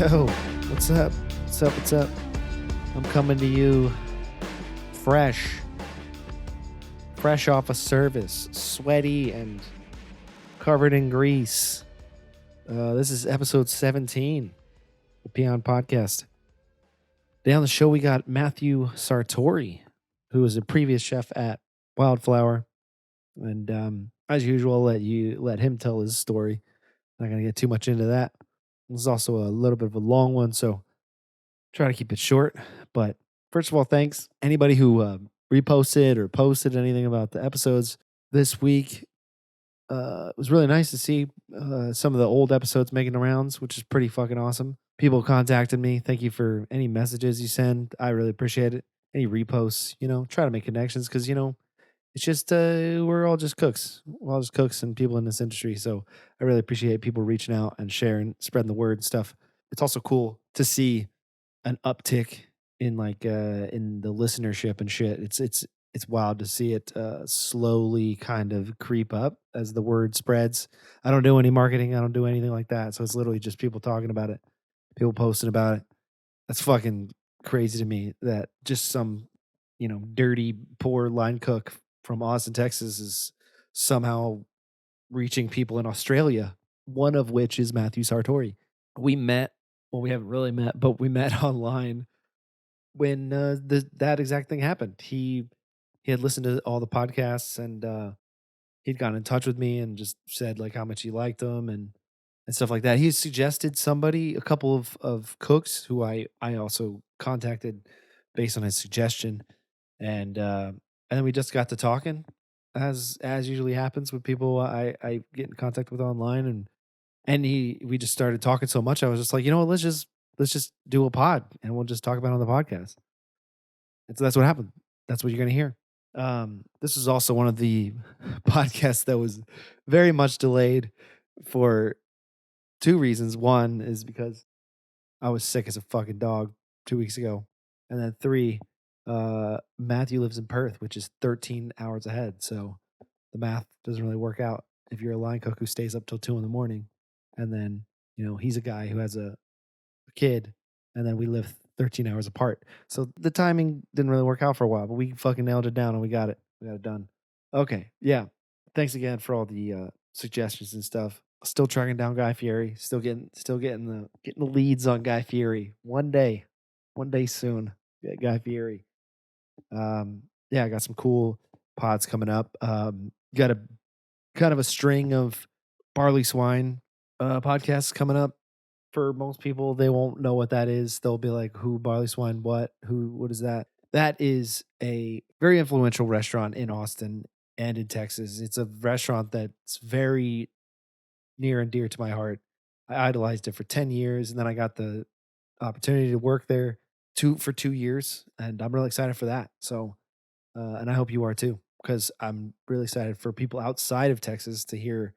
Yo, what's up? What's up? What's up? I'm coming to you fresh off a service, sweaty and covered in grease. This is episode 17, the Peon podcast. Today on the show, we got Matthew Sartori, who was a previous chef at Wildflower. And as usual, I'll let him tell his story. Not going to get too much into that. This is also a little bit of a long one, so try to keep it short. But first of all, thanks anybody who reposted or posted anything about the episodes this week. It was really nice to see some of the old episodes making the rounds, which is pretty fucking awesome. People contacted me. Thank you for any messages you send. I really appreciate it. Any reposts, try to make connections because, it's just we're all just cooks. We're all just cooks and people in this industry. So I really appreciate people reaching out and sharing, spreading the word and stuff. It's also cool to see an uptick in in the listenership and shit. It's wild to see it slowly kind of creep up as the word spreads. I don't do any marketing. I don't do anything like that. So it's literally just people talking about it, people posting about it. That's fucking crazy to me that just some, dirty, poor line cook from Austin, Texas is somehow reaching people in Australia, one of which is Matthew Sartori. We met, well, we haven't really met, but we met online when that exact thing happened. He had listened to all the podcasts and he'd gotten in touch with me and just said like how much he liked them and stuff like that. He suggested somebody, a couple of cooks who I also contacted based on his suggestion, and then we just got to talking as usually happens with people I get in contact with online, and we just started talking so much. I was just like, you know what, let's just do a pod and we'll just talk about it on the podcast. And so that's what happened. That's what you're gonna hear. This is also one of the podcasts that was very much delayed for two reasons. One is because I was sick as a fucking dog 2 weeks ago. And then three, Matthew lives in Perth, which is 13 hours ahead. So the math doesn't really work out if you're a line cook who stays up till 2 in the morning. And then, he's a guy who has a kid, and then we live 13 hours apart. So the timing didn't really work out for a while, but we fucking nailed it down and we got it. We got it done. Okay. Yeah. Thanks again for all the suggestions and stuff. Still tracking down Guy Fieri. Still getting the leads on Guy Fieri. One day soon. Get Guy Fieri. Yeah, I got some cool pods coming up. Got a kind of a string of barley swine podcasts coming up. For most people, they won't know what that is. They'll be like, "Who barley swine? What is that?" That is a very influential restaurant in Austin and in Texas. It's a restaurant that's very near and dear to my heart. I idolized it for 10 years, and then I got the opportunity to work there for 2 years, and I'm really excited for that. So, and I hope you are too, because I'm really excited for people outside of Texas to hear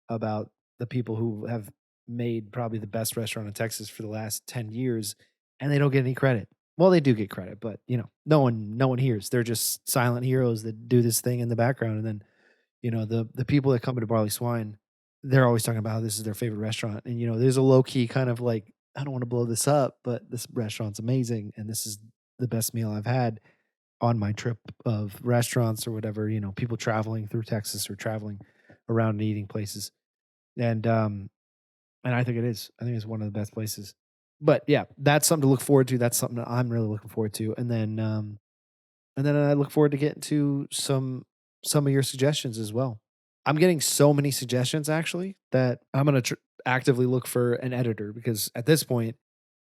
about the people who have made probably the best restaurant in Texas for the last 10 years, and they don't get any credit. Well, they do get credit, but no one hears. They're just silent heroes that do this thing in the background, and then the people that come to Barley Swine, they're always talking about how this is their favorite restaurant. And there's a low key kind of like, I don't want to blow this up, but this restaurant's amazing and this is the best meal I've had on my trip of restaurants or whatever, people traveling through Texas or traveling around and eating places. And I think it is. I think it's one of the best places. But yeah, that's something to look forward to. That's something that I'm really looking forward to. And then I look forward to getting to some of your suggestions as well. I'm getting so many suggestions actually that I'm going to actively look for an editor, because at this point,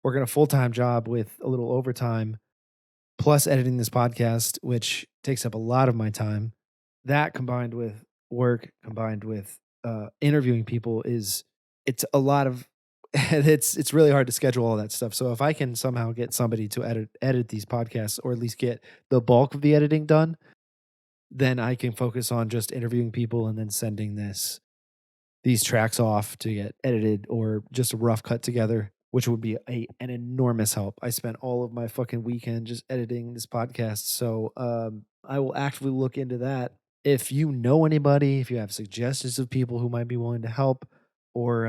working a full-time job with a little overtime plus editing this podcast, which takes up a lot of my time, that combined with work, combined with interviewing people, it's a lot of it's really hard to schedule all that stuff. So if I can somehow get somebody to edit these podcasts, or at least get the bulk of the editing done, then I can focus on just interviewing people and then sending these tracks off to get edited or just a rough cut together, which would be an enormous help. I spent all of my fucking weekend just editing this podcast. So I will actively look into that. If you know anybody, if you have suggestions of people who might be willing to help, or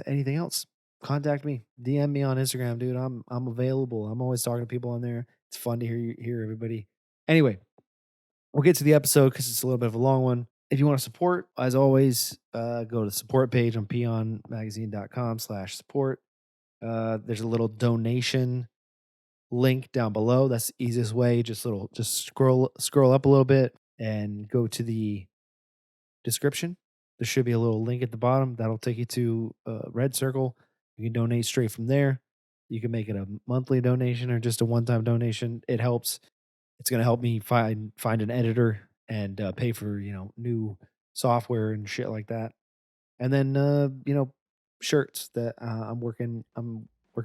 anything else, contact me. DM me on Instagram, dude. I'm available. I'm always talking to people on there. It's fun to hear everybody. Anyway, we'll get to the episode because it's a little bit of a long one. If you want to support, as always, go to the support page on peonmagazine.com/support. There's a little donation link down below. That's the easiest way. Just scroll up a little bit and go to the description. There should be a little link at the bottom that'll take you to a red circle. You can donate straight from there. You can make it a monthly donation or just a one-time donation. It helps. It's going to help me find an editor and pay for new software and shit like that. And then shirts that I'm working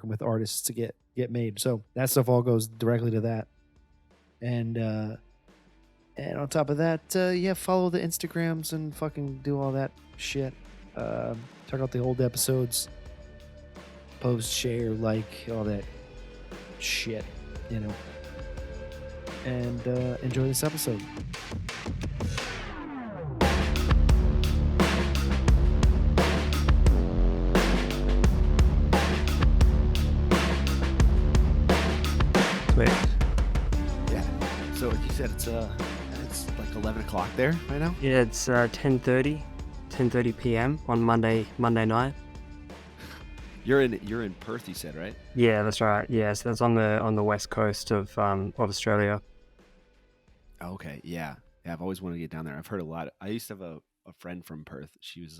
with artists to get made. So that stuff all goes directly to that. And on top of that, follow the Instagrams and fucking do all that shit. Check out the old episodes. Post, share, like, all that shit, And enjoy this episode. Yeah. So you said it's like 11 o'clock there right now? Yeah, it's 10:30 p.m. on Monday night. You're in Perth, you said, right? Yeah, that's right. Yeah, so that's on the west coast of Australia. Oh, okay. Yeah. Yeah, I've always wanted to get down there. I've heard a lot. I used to have a friend from Perth. She was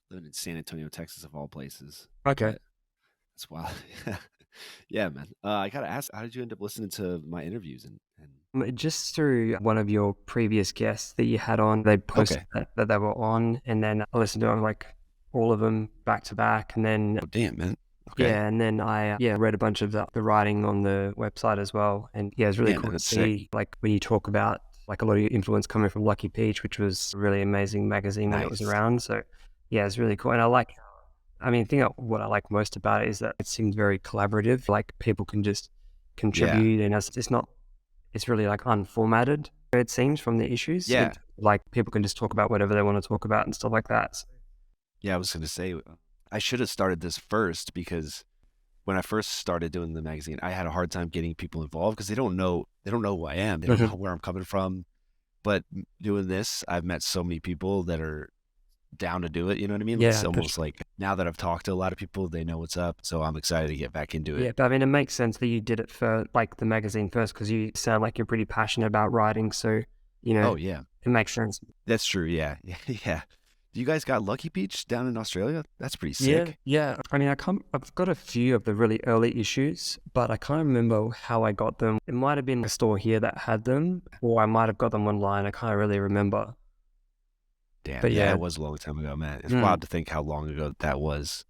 living in San Antonio, Texas, of all places. Okay. But that's wild. Yeah, man. I gotta ask, how did you end up listening to my interviews and Just through one of your previous guests that you had on, they posted that they were on, and then I listened to like all of them back to back, and then Oh, damn, man. Okay. yeah, and then I read a bunch of the writing on the website as well, and yeah, it's really Yeah, cool man, to that's see like when you talk about like a lot of your influence coming from Lucky Peach, which was a really amazing magazine when it was Nice. around. So yeah, it's really cool, and I think what I like most about it is that it seems very collaborative. Like people can just contribute, and it's really like unformatted. It seems from the issues. Yeah. Like people can just talk about whatever they want to talk about and stuff like that. So, Yeah, I was gonna say I should have started this first because when I first started doing the magazine, I had a hard time getting people involved because they don't know who I am. They don't know where I'm coming from. But doing this, I've met so many people that are down to do it. You know what I mean? Yeah, It's almost like now that I've talked to a lot of people, they know what's up. So I'm excited to get back into it. yeah, but I mean, it makes sense that you did it for like the magazine first because you sound like you're pretty passionate about writing. So, Oh yeah, it makes sense. that's true. Yeah, yeah. You guys got Lucky Peach down in Australia? That's pretty sick. Yeah. I mean, I've got a few of the really early issues, but I can't remember how I got them. It might have been a store here that had them, or I might have got them online. I can't really remember. Damn. But yeah, yeah. it was a long time ago, man. It's wild to think how long ago that was.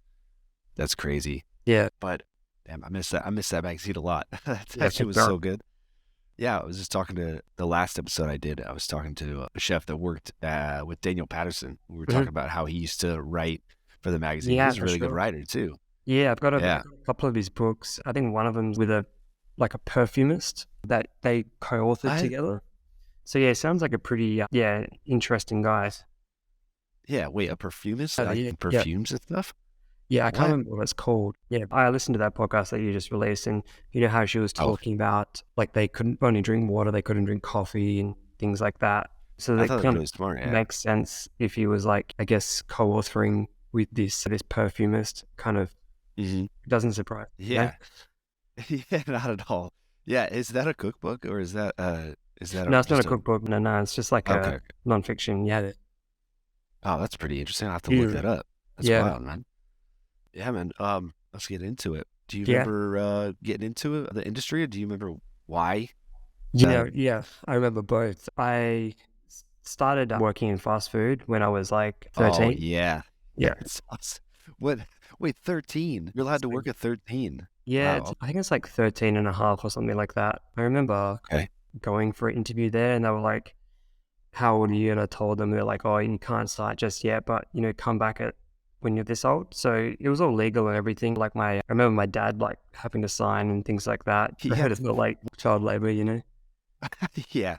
That's crazy. Yeah. But damn, I miss that magazine a lot. That Yeah, shit was sure. so good. Yeah, I was just talking to the last episode I did. I was talking to a chef that worked with Daniel Patterson. We were talking about how he used to write for the magazine. Yeah, He's a for really good sure. writer too. Yeah, I've got Yeah. a couple of his books. I think one of them's with a perfumist that they co-authored together. So yeah, sounds like a pretty interesting guy. Yeah, wait, a perfumist? Yeah, Like yeah. perfumes and stuff? Yeah, I can't What? remember what it's called. Yeah, I listened to that podcast that you just released, and you know how she was Oh. talking about like they couldn't only drink water, they couldn't drink coffee and things like that. So I that thought that was kind really of smart. Yeah. makes sense if he was like, I guess, co-authoring with this perfumist. Kind of hmm doesn't surprise me. Yeah. Yeah, not at all. Yeah, is that a cookbook or is that No, it's not just a cookbook. No, it's just like okay. a nonfiction. Yeah, Oh, that's pretty interesting. I'll have to look that up. That's Yeah. wild, man. Yeah, man. Let's get into it. Do you Yeah. remember getting into it, the industry, or do you remember why? Yeah, I remember both. I started working in fast food when I was like 13. Oh, yeah. Yeah. It's awesome. What? Wait, 13? You're allowed to work at 13? Yeah, Wow. I think it's like 13 and a half or something like that. I remember Okay. going for an interview there and they were like, how old are you? And I told them, they're like, oh, you can't start just yet, but come back at when you're this old. So it was all legal and everything. Like I remember my dad like having to sign and things like that. Yeah. It's not like child labor, Yeah.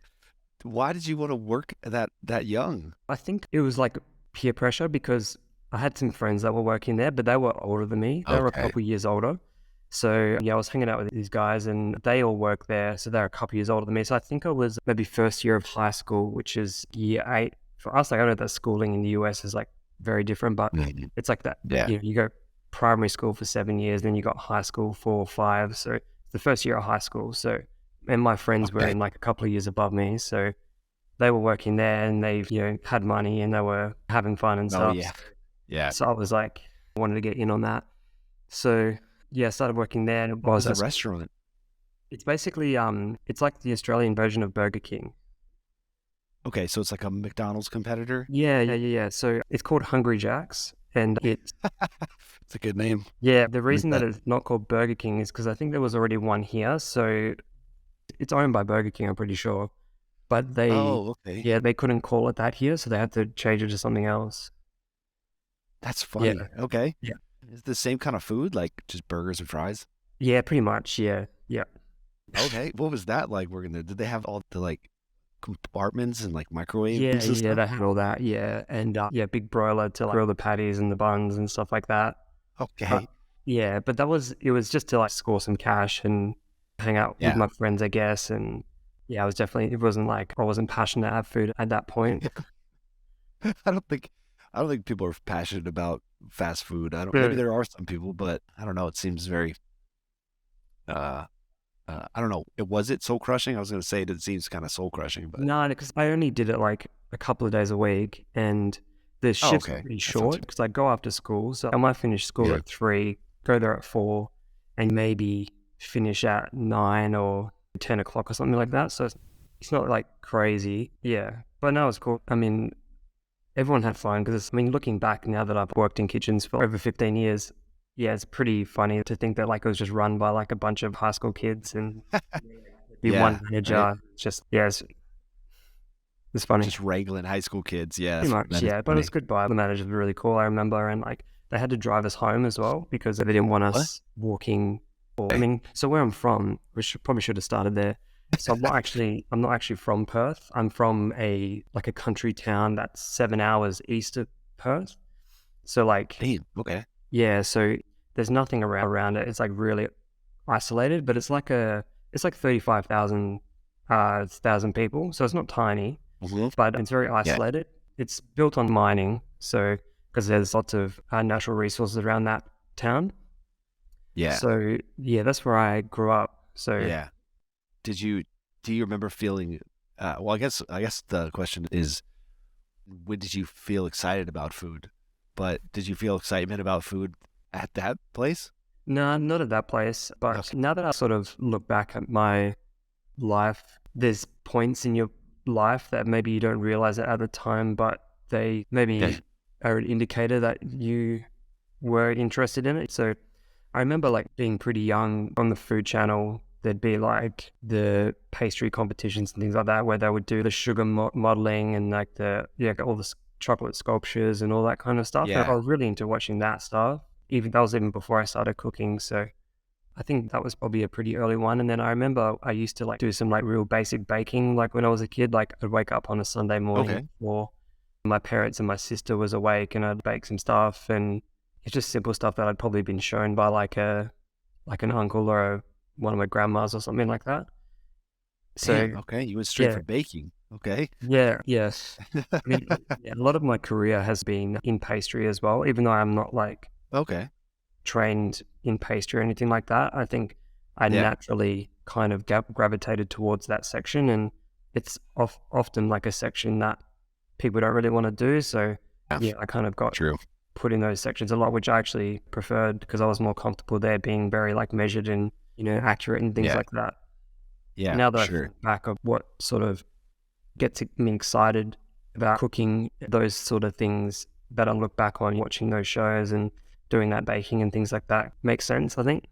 Why did you want to work that young? I think it was like peer pressure because I had some friends that were working there, but they were older than me. They were a Okay. couple years older. So yeah, I was hanging out with these guys and they all work there. So they're a couple years older than me. So I think I was maybe first year of high school, which is year 8. For us, like I know that schooling in the US is like very different, but Mhm. it's like that. Yeah. You go primary school for 7 years, then you got high school for 5. So it's the first year of high school. So, and my friends were Okay. in like a couple of years above me. So they were working there and they, had money and they were having fun and Oh stuff. yeah. Yeah. So I was like, wanted to get in on that. So yeah, I started working there and it What was was the restaurant? it's basically it's like the Australian version of Burger King. Okay, so it's like a McDonald's competitor. Yeah. So it's called Hungry Jack's and it's It's a good name. the Like reason that that. it's not called Burger King is because I think there was already one here. So it's owned by Burger King, I'm pretty sure. But Oh, okay. they couldn't call it that here, so they had to change it to something else. That's Yeah. funny. Okay. Yeah. Is it the same kind of food, like just burgers and fries? Yeah, pretty much. Yeah. Okay. What was that like working there? Did they have all the like compartments and like microwaves and Yeah, stuff? they had all that, and big broiler to like grill the patties and the buns and stuff like that. Okay. But it was just to like score some cash and hang out with Yeah. my friends, I guess. And yeah, it wasn't like I wasn't passionate at food at that point. I don't think people are passionate about fast food. Maybe Yeah. there are some people, but I don't know. It seems very uh I don't know. Was it soul crushing? I was gonna say it seems kind of soul crushing, but No, because I only did it like a couple of days a week, and the shifts were okay. pretty That's not short too because I go after school, so I might finish school Yeah. at 3, go there at 4, and maybe finish at 9 or 10 o'clock or something like that. So it's not like crazy, yeah. But no, it's cool. I mean, everyone had fun because looking back now that I've worked in kitchens for over 15 years, yeah, it's pretty funny to think that like it was just run by like a bunch of high school kids and be one Yeah, manager. right? It's just it's funny. Just wrangling high school kids. Yeah, Pretty much, that is yeah. But it was funny. good vibe. The managers were really cool, I remember, and like they had to drive us home as well because they didn't want What? us walking. So where I'm from, probably should have started there. So I'm not actually from Perth. I'm from a country town that's 7 hours east of Perth. So like, Damn. Okay. yeah, so there's nothing around it. It's like really isolated, but it's like 35,000 thousand people. So it's not tiny, Mhm. but it's very Yeah. isolated. It's built on mining, so because there's lots of natural resources around that town. Yeah. So yeah, that's where I grew up. So Yeah. Do you remember feeling? Well, I guess the question is, when did you feel excited about food? But did you feel excitement about food at that place? no, not at that place. But Okay. now that I sort of look back at my life, there's points in your life that maybe you don't realize it at the time, but they maybe Yeah. are an indicator that you were interested in it. So I remember like being pretty young on the food channel. There'd be like the pastry competitions and things like that, where they would do the sugar modeling and like all the chocolate sculptures and all that kind of stuff. And I Yeah. was really into watching that stuff. That was even before I started cooking. So I think that was probably a pretty early one. And then I remember I used to like do some like real basic baking. Like when I was a kid, like I'd wake up on a Sunday morning Okay. before my parents and my sister was awake and I'd bake some stuff. And it's just simple stuff that I'd probably been shown by like an uncle or one of my grandmas or something like that. So Damn. Okay. You went straight yeah, for baking. Okay. yes. I mean, yeah, a lot of my career has been in pastry as well, even though I'm not like Okay. trained in pastry or anything like that. I think I Yeah. naturally kind of gravitated towards that section, and it's often like a section that people don't really want to do. So Yeah. yeah, I kind of got True. put in those sections a lot, which I actually preferred because I was more comfortable there being very like measured and, accurate and things Yeah. like that. Yeah. Now that I Sure. think back of what sort of gets me excited about cooking, those sort of things that I look back on watching those shows and doing that baking and things like that makes sense, I think.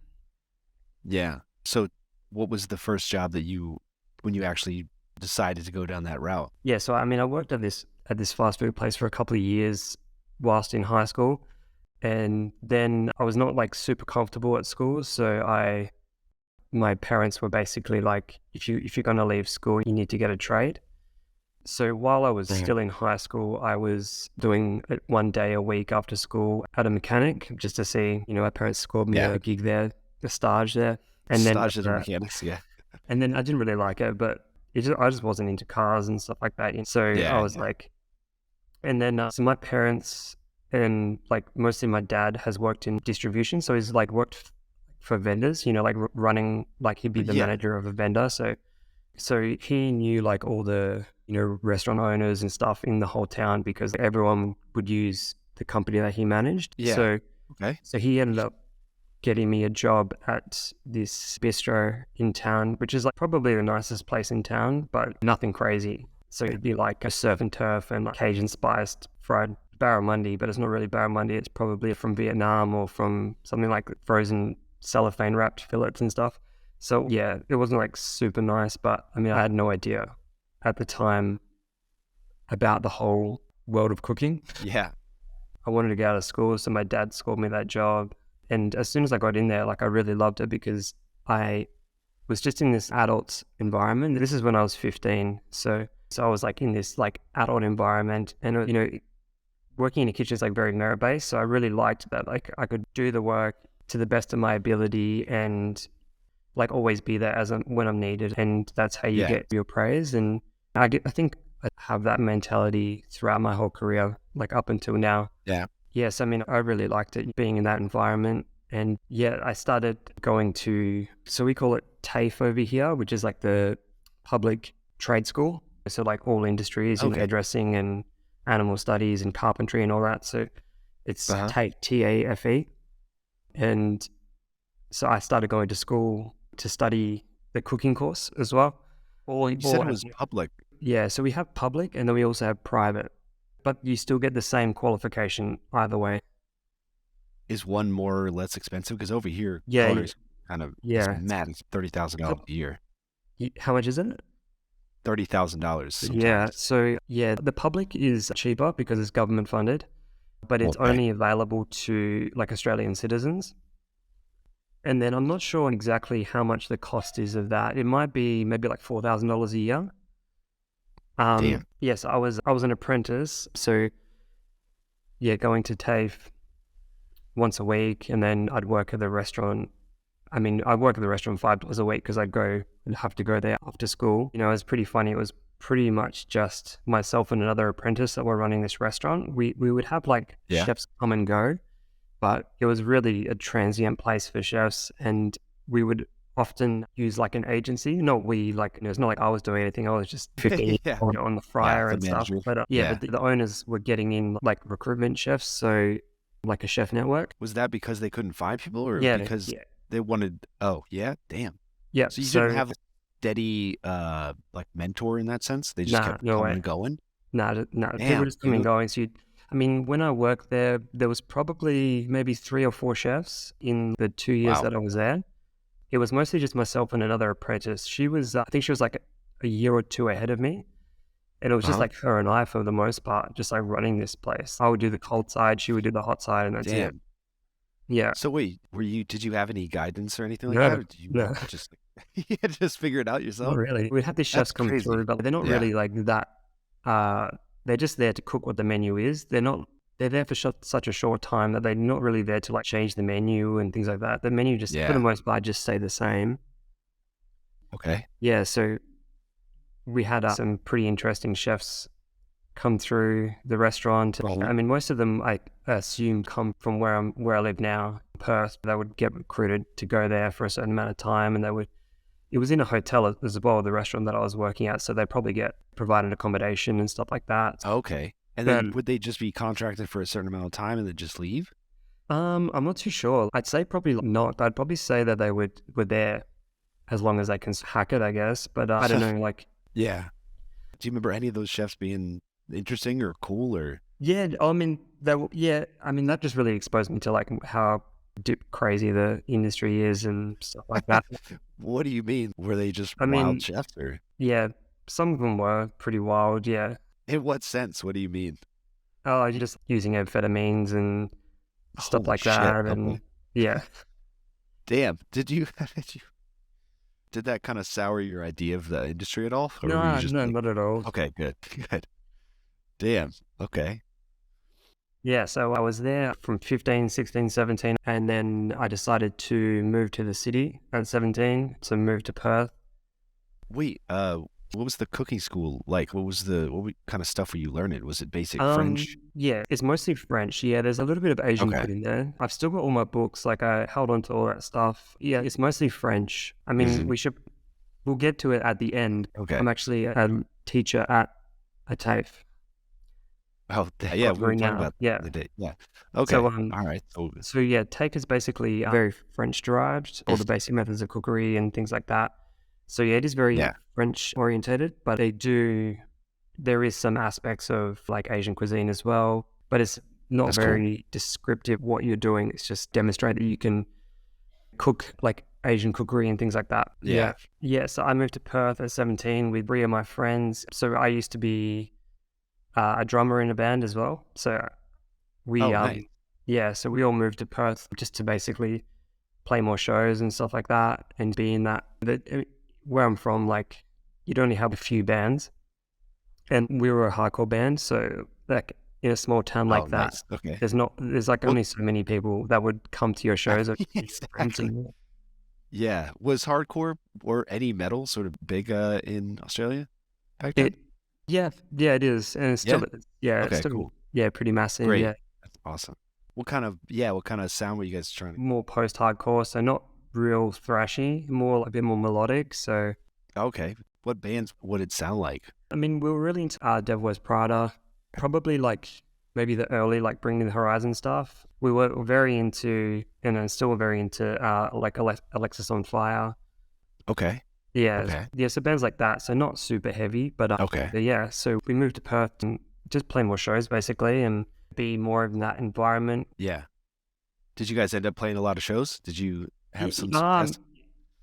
Yeah. So, what was the first job when you actually decided to go down that route? Yeah, so I mean, I worked at this fast food place for a couple of years whilst in high school, and then I was not like super comfortable at school, so my parents were basically like, if you're gonna leave school, you need to get a trade. So while I was still in high school, I was doing it 1 day a week after school at a mechanic just to see, my parents scored me a gig there, a stage there. And then Stage as a mechanics, yeah. And then I didn't really like it, but I just wasn't into cars and stuff like that. So I was like, and then so my parents and like mostly my dad has worked in distribution. So he's like worked for vendors, like running, like he'd be the manager of a vendor. So he knew like all the, restaurant owners and stuff in the whole town because everyone would use the company that he managed. Yeah. So he ended up getting me a job at this bistro in town, which is like probably the nicest place in town, but nothing crazy. So it'd be like a surf and turf and like Cajun spiced fried barramundi, but it's not really barramundi. It's probably from Vietnam or from something like frozen cellophane wrapped fillets and stuff. So yeah, it wasn't like super nice, but I mean, I had no idea at the time about the whole world of cooking. Yeah. I wanted to get out of school, so my dad scored me that job. And as soon as I got in there, like I really loved it because I was just in this adult environment. This is when I was 15. So I was like in this like adult environment and, working in a kitchen is like very merit based. So I really liked that. Like I could do the work to the best of my ability and like always be there when I'm needed. And that's how you get your praise. And I think I have that mentality throughout my whole career, like up until now. Yeah. Yes, I mean, I really liked it being in that environment. And I started going to, so we call it TAFE over here, which is like the public trade school. So like all industries, hairdressing and animal studies and carpentry and all that. So it's TAFE, TAFE. And so I started going to school to study the cooking course as well. You said it was public. Yeah, so we have public and then we also have private, but you still get the same qualification either way. Is one more or less expensive? Because over here, is kind of it's mad. It's $30,000 a year. How much is it? $30,000. Yeah, so the public is cheaper because it's government funded, but it's only available to like Australian citizens. And then I'm not sure exactly how much the cost is of that. It might be maybe like $4,000 a year. Damn. Yes, I was an apprentice, so going to TAFE once a week, and then I'd work at the restaurant. I mean, I'd work at the restaurant 5 days a week because I'd have to go there after school. It was pretty funny. It was pretty much just myself and another apprentice that were running this restaurant. We would have like chefs come and go, but it was really a transient place for chefs, and we would often use like an agency. It's not like I was doing anything. I was just 15 on the fryer and stuff. But but the owners were getting in like recruitment chefs, so like a chef network. Was that because they couldn't find people, or because they wanted? Oh yeah, damn. Yeah. So you didn't have a steady like mentor in that sense. They just kept coming and going. No. They were just coming and going. So when I worked there was probably maybe 3 or 4 chefs in the 2 years that I was there. It was mostly just myself and another apprentice. She was, I think she was like a year or 2 ahead of me. And it was just like her and I for the most part, just like running this place. I would do the cold side, she would do the hot side, and that's it. Yeah. So wait, did you have any guidance or anything like that? Or did you just figure it out yourself? Not really. We'd have the chefs come through, but they're not really like that. They're just there to cook what the menu is. They're there for such a short time that they're not really there to like change the menu and things like that. The menu just, for the most part, just stay the same. Okay. Yeah, so we had some pretty interesting chefs come through the restaurant. I mean, most of them, I assume, come from where I live now, Perth. They would get recruited to go there for a certain amount of time, and it was in a hotel as well, the restaurant that I was working at, so they'd probably get provided accommodation and stuff like that. Okay. And then would they just be contracted for a certain amount of time and then just leave? I'm not too sure. I'd say probably not. I'd probably say that they were there as long as they can hack it, I guess. But I don't know, like... Yeah. Do you remember any of those chefs being interesting or cool or... Yeah, I mean, that just really exposed me to like how crazy the industry is and stuff like that. What do you mean? Were they just wild chefs or... Yeah, some of them were pretty wild, yeah. In what sense? What do you mean? Oh, you're just using amphetamines and stuff like that. And yeah. Damn. Did you did that kind of sour your idea of the industry at all? Or were you No, just no, like, not at all. okay, good, good. Damn. Okay. Yeah, so I was there from 15, 16, 17, and then I decided to move to the city at 17, to move to Perth. Wait, what was the cooking school like? What kind of stuff were you learning? Was it basic French? Yeah, it's mostly French. Yeah, there's a little bit of Asian Okay. food in there. I've still got all my books, like I held on to all that stuff. Yeah, it's mostly French. I mean, Mhm. we'll get to it at the end. Okay. I'm actually a teacher at a TAFE Oh, yeah, we were right talking now. about Yeah. the day. Yeah. So, Okay. All right. So yeah, take is basically very French derived, all the basic methods of cookery and things like that. So yeah, it is very Yeah. French orientated, but there is some aspects of like Asian cuisine as well, but it's not That's cool. very descriptive what you're doing. It's just demonstrate that you can cook like Asian cookery and things like that. Yeah. Yeah. So I moved to Perth at 17 with 3 of my friends. So I used to be a drummer in a band as well. So we Oh, nice. so we all moved to Perth just to basically play more shows and stuff like that, and be in where I'm from, like you'd only have a few bands, and we were a hardcore band, so like in a small town Oh, like that, nice. Okay. there's like What? only so many people that would come to your shows. Exactly. Yeah. Was hardcore or any metal sort of big in Australia back then? It, yeah, it is, and it's Yeah. still, yeah, it's Okay. still, Cool. yeah, pretty massive. Great. Yeah, That's awesome. What kind of sound were you guys trying to? more post-hardcore, so not real thrashy, more like a bit more melodic. So Okay. What bands would it sound like? I mean, we were really into Devil Wears Prada, probably like maybe the early like Bring Me the Horizon stuff. We were very into, and still very into like Alexis on Fire. Okay. Yeah, Okay. yeah. So bands like that. So not super heavy, but Okay. yeah. So we moved to Perth and just play more shows basically, and be more in that environment. Yeah. Did you guys end up playing a lot of shows? Did you have some Um, success?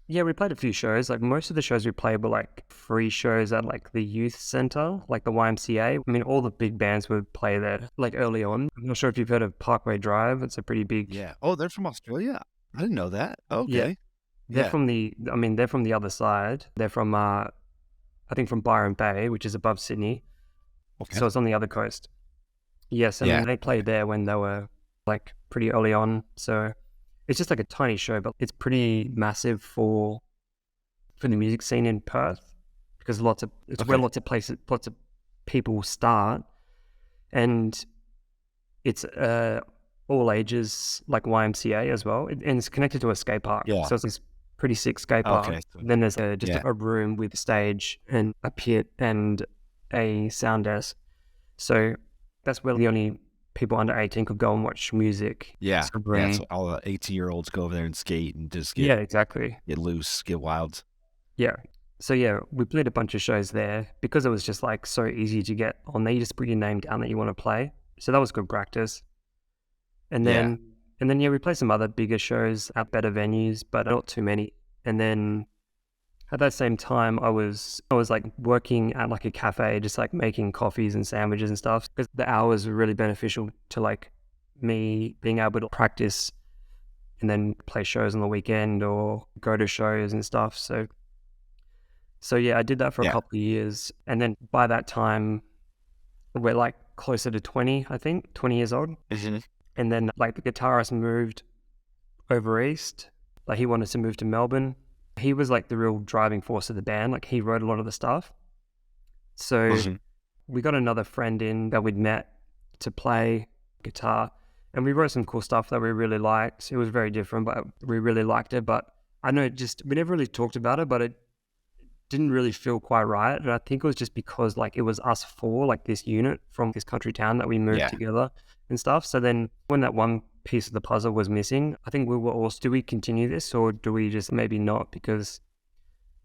yeah, we played a few shows. Like most of the shows we played were like free shows at like the youth center, like the YMCA. I mean, all the big bands would play there like early on. I'm not sure if you've heard of Parkway Drive. It's a pretty big. Yeah. Oh, they're from Australia? I didn't know that. Yeah, Okay. they're Yeah. from they're from the other side. They're from I think from Byron Bay, which is above Sydney. Okay. So it's on the other coast. Yes, and Yeah. they played there when they were like pretty early on. So it's just like a tiny show, but it's pretty massive for the music scene in Perth, because it's where Okay. lots of people start, and it's all ages, like YMCA as well, and it's connected to a skate park. Yeah. So it's this pretty sick skate park. Okay. Then there's just Yeah. a room with a stage and a pit and a sound desk. So that's where the only people under 18 could go and watch music. Yeah. So Yeah. So all the 18-year-olds go over there and skate and just yeah, exactly. get loose, get wild. Yeah. So yeah, we played a bunch of shows there because it was just like so easy to get on there. You just put your name down that you want to play. So that was good practice. And Yeah. then yeah, we played some other bigger shows at better venues, but not too many. And then at that same time, I was like working at like a cafe, just like making coffees and sandwiches and stuff, because the hours were really beneficial to like me being able to practice and then play shows on the weekend or go to shows and stuff. So yeah, I did that for a Yeah. couple of years, and then by that time, we're like closer to 20, I think, 20 years old. Mhm. And then like the guitarist moved over east, like he wanted to move to Melbourne. He was like the real driving force of the band. Like he wrote a lot of the stuff. So Mhm. we got another friend in that we'd met to play guitar, and we wrote some cool stuff that we really liked. It was very different, but we really liked it. But I know we never really talked about it, but it didn't really feel quite right. And I think it was just because like it was us four, like this unit from this country town that we moved Yeah. together and stuff. So then when that one piece of the puzzle was missing, I think we were all, do we continue this or do we just maybe not? Because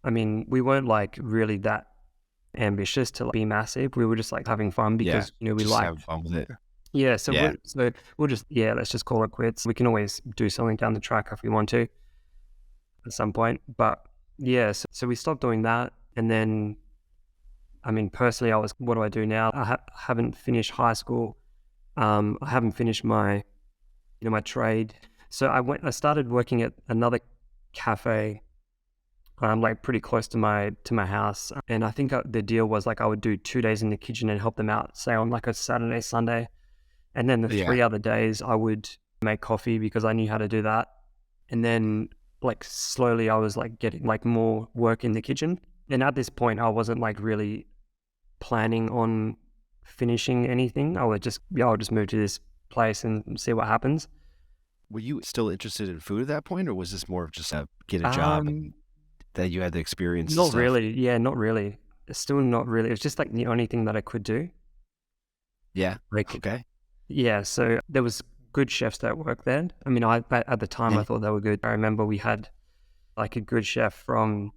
I mean, we weren't like really that ambitious to like, be massive. We were just like having fun because, you know, we Just liked. have fun with it. Yeah, so Yeah. we'll just, yeah, let's just call it quits. We can always do something down the track if we want to at some point. But yeah, so we stopped doing that. And then, I mean, personally, what do I do now? I haven't finished high school. I haven't finished my, my trade. So I started working at another cafe like pretty close to my house. And I think the deal was like I would do 2 days in the kitchen and help them out, say on like a Saturday, Sunday. And then the Yeah. 3 other days I would make coffee because I knew how to do that. And then like slowly I was like getting like more work in the kitchen. And at this point I wasn't like really planning on finishing anything. I'll just move to this place and see what happens. Were you still interested in food at that point, or was this more of just get a job and that you had the experience? Not really. Yeah, not really. Still not really. It was just like the only thing that I could do. Yeah. Like, Okay. yeah. So there was good chefs that worked there. I mean, at the time I thought they were good. I remember we had like a good chef from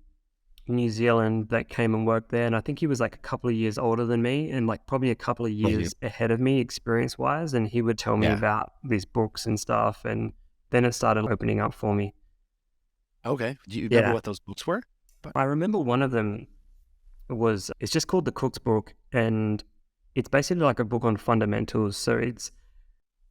New Zealand that came and worked there, and I think he was like a couple of years older than me and like probably a couple of years ahead of me experience wise, and he would tell me about these books and stuff, and then it started opening up for me. Okay. Do you remember what those books were? I remember one of them it's just called The Cook's Book, and it's basically like a book on fundamentals. So it's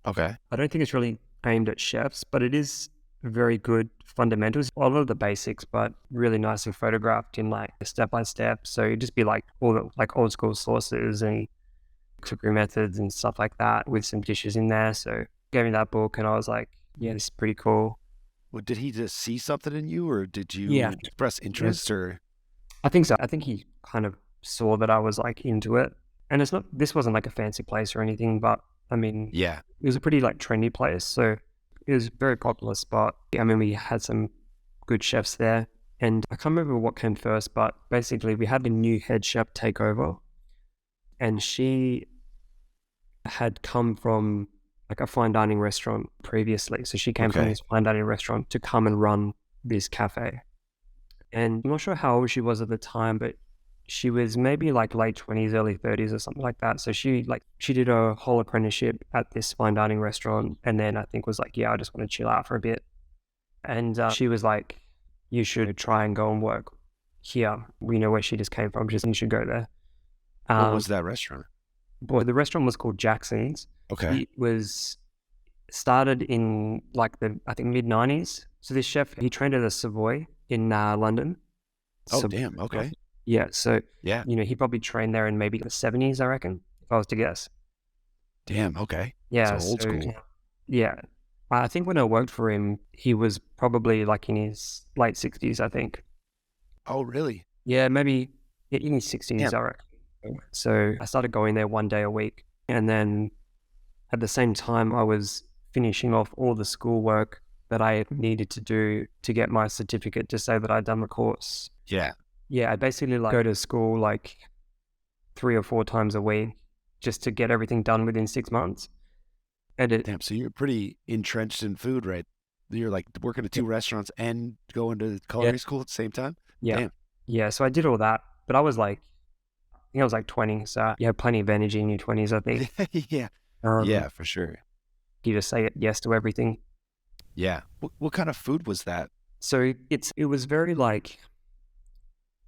okay. I don't think it's really aimed at chefs, but it is very good fundamentals, a lot of the basics, but really nicely photographed in like step by step. So it'd just be like all the like old school sauces and cookery methods and stuff like that with some dishes in there. So gave me that book and I was like, yeah, this is pretty cool. Well, did he just see something in you, or did you express interest? Or I think so. I think he kind of saw that I was like into it. And this wasn't like a fancy place or anything, but I mean, it was a pretty like trendy place. So it was a very popular spot. I mean, we had some good chefs there, and I can't remember what came first, but basically we had a new head chef take over, and she had come from like a fine dining restaurant previously. So she came from this fine dining restaurant to come and run this cafe. And I'm not sure how old she was at the time, but she was maybe like late 20s, early 30s or something like that. So she did a whole apprenticeship at this fine dining restaurant, and then I think was like, yeah, I just want to chill out for a bit. And she was like, you should try and go and work here. We know where she just came from. You should go there. What was that restaurant? Boy, the restaurant was called Jackson's. Okay. It was started in like I think mid-90s. So this chef, he trained at a Savoy in London. Oh, damn. Okay. Yeah. So, he probably trained there in maybe the 70s, I reckon, if I was to guess. Damn. Okay. Yeah. So old school. Yeah. I think when I worked for him, he was probably like in his late 60s, I think. Oh, really? Yeah, maybe in his 60s, I reckon. So I started going there 1 day a week. And then at the same time, I was finishing off all the schoolwork that I needed to do to get my certificate to say that I'd done the course. Yeah. Yeah, I basically like go to school like 3 or 4 times a week just to get everything done within 6 months. And damn, so you're pretty entrenched in food, right? You're like working at 2 restaurants and going to culinary school at the same time? Yeah. Damn. Yeah, so I did all that, but I was like, I think I was like 20, so you have plenty of energy in your 20s, I think. Yeah. Yeah, for sure. You just say yes to everything. Yeah. What kind of food was that? So it was very like,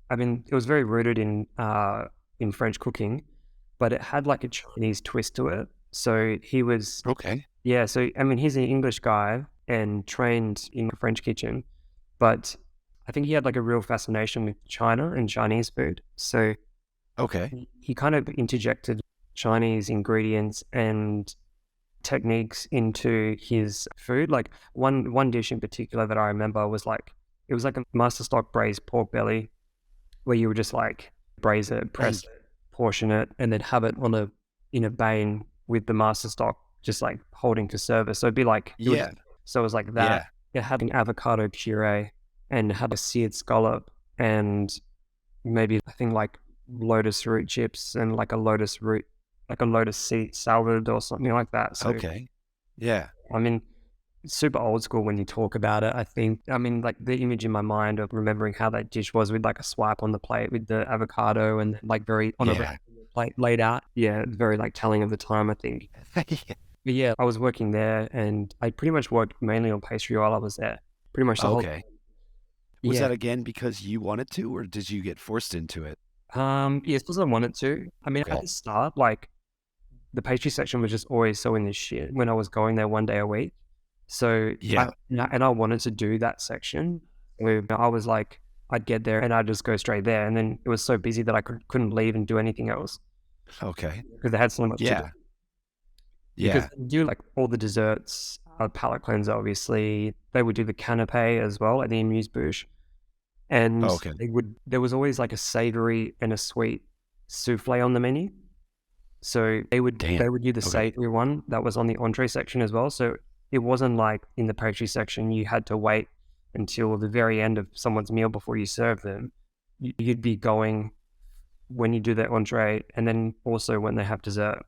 I mean, it was very rooted in French cooking, but it had like a Chinese twist to it. So he was yeah. So I mean, he's an English guy and trained in the French kitchen, but I think he had like a real fascination with China and Chinese food. So he kind of interjected Chinese ingredients and techniques into his food. Like one dish in particular that I remember was like, it was like a master stock braised pork belly, where you would just like braise it, press it, portion it, and then have it in a bane with the master stock just like holding to service. So it'd be like, so it was like that. It had an avocado puree and had a seared scallop and maybe I think like lotus root chips and like a lotus seed salad or something like that. So, I mean, super old school when you talk about it, I think. I mean, like the image in my mind of remembering how that dish was with like a swipe on the plate with the avocado and like very on a plate laid out. Yeah, it's very like telling of the time, I think. But yeah, I was working there and I pretty much worked mainly on pastry while I was there. Pretty much the whole time. Was that again because you wanted to, or did you get forced into it? Yes, because I wanted to. I mean, at the start, like the pastry section was just always so in the shit when I was going there 1 day a week. So I wanted to do that section. I was like, I'd get there and I'd just go straight there. And then it was so busy that I couldn't leave and do anything else Okay. because they had so much to do. Yeah. Because Yeah. they do like all the desserts, palate cleanser, obviously. They would do the canapé as well at the amuse bouche. And Okay. there was always like a savory and a sweet souffle on the menu. So they would Damn. do the Okay. savory one that was on the entree section as well. So it wasn't like in the pastry section you had to wait until the very end of someone's meal before you serve them. You'd be going when you do the entree and then also when they have dessert.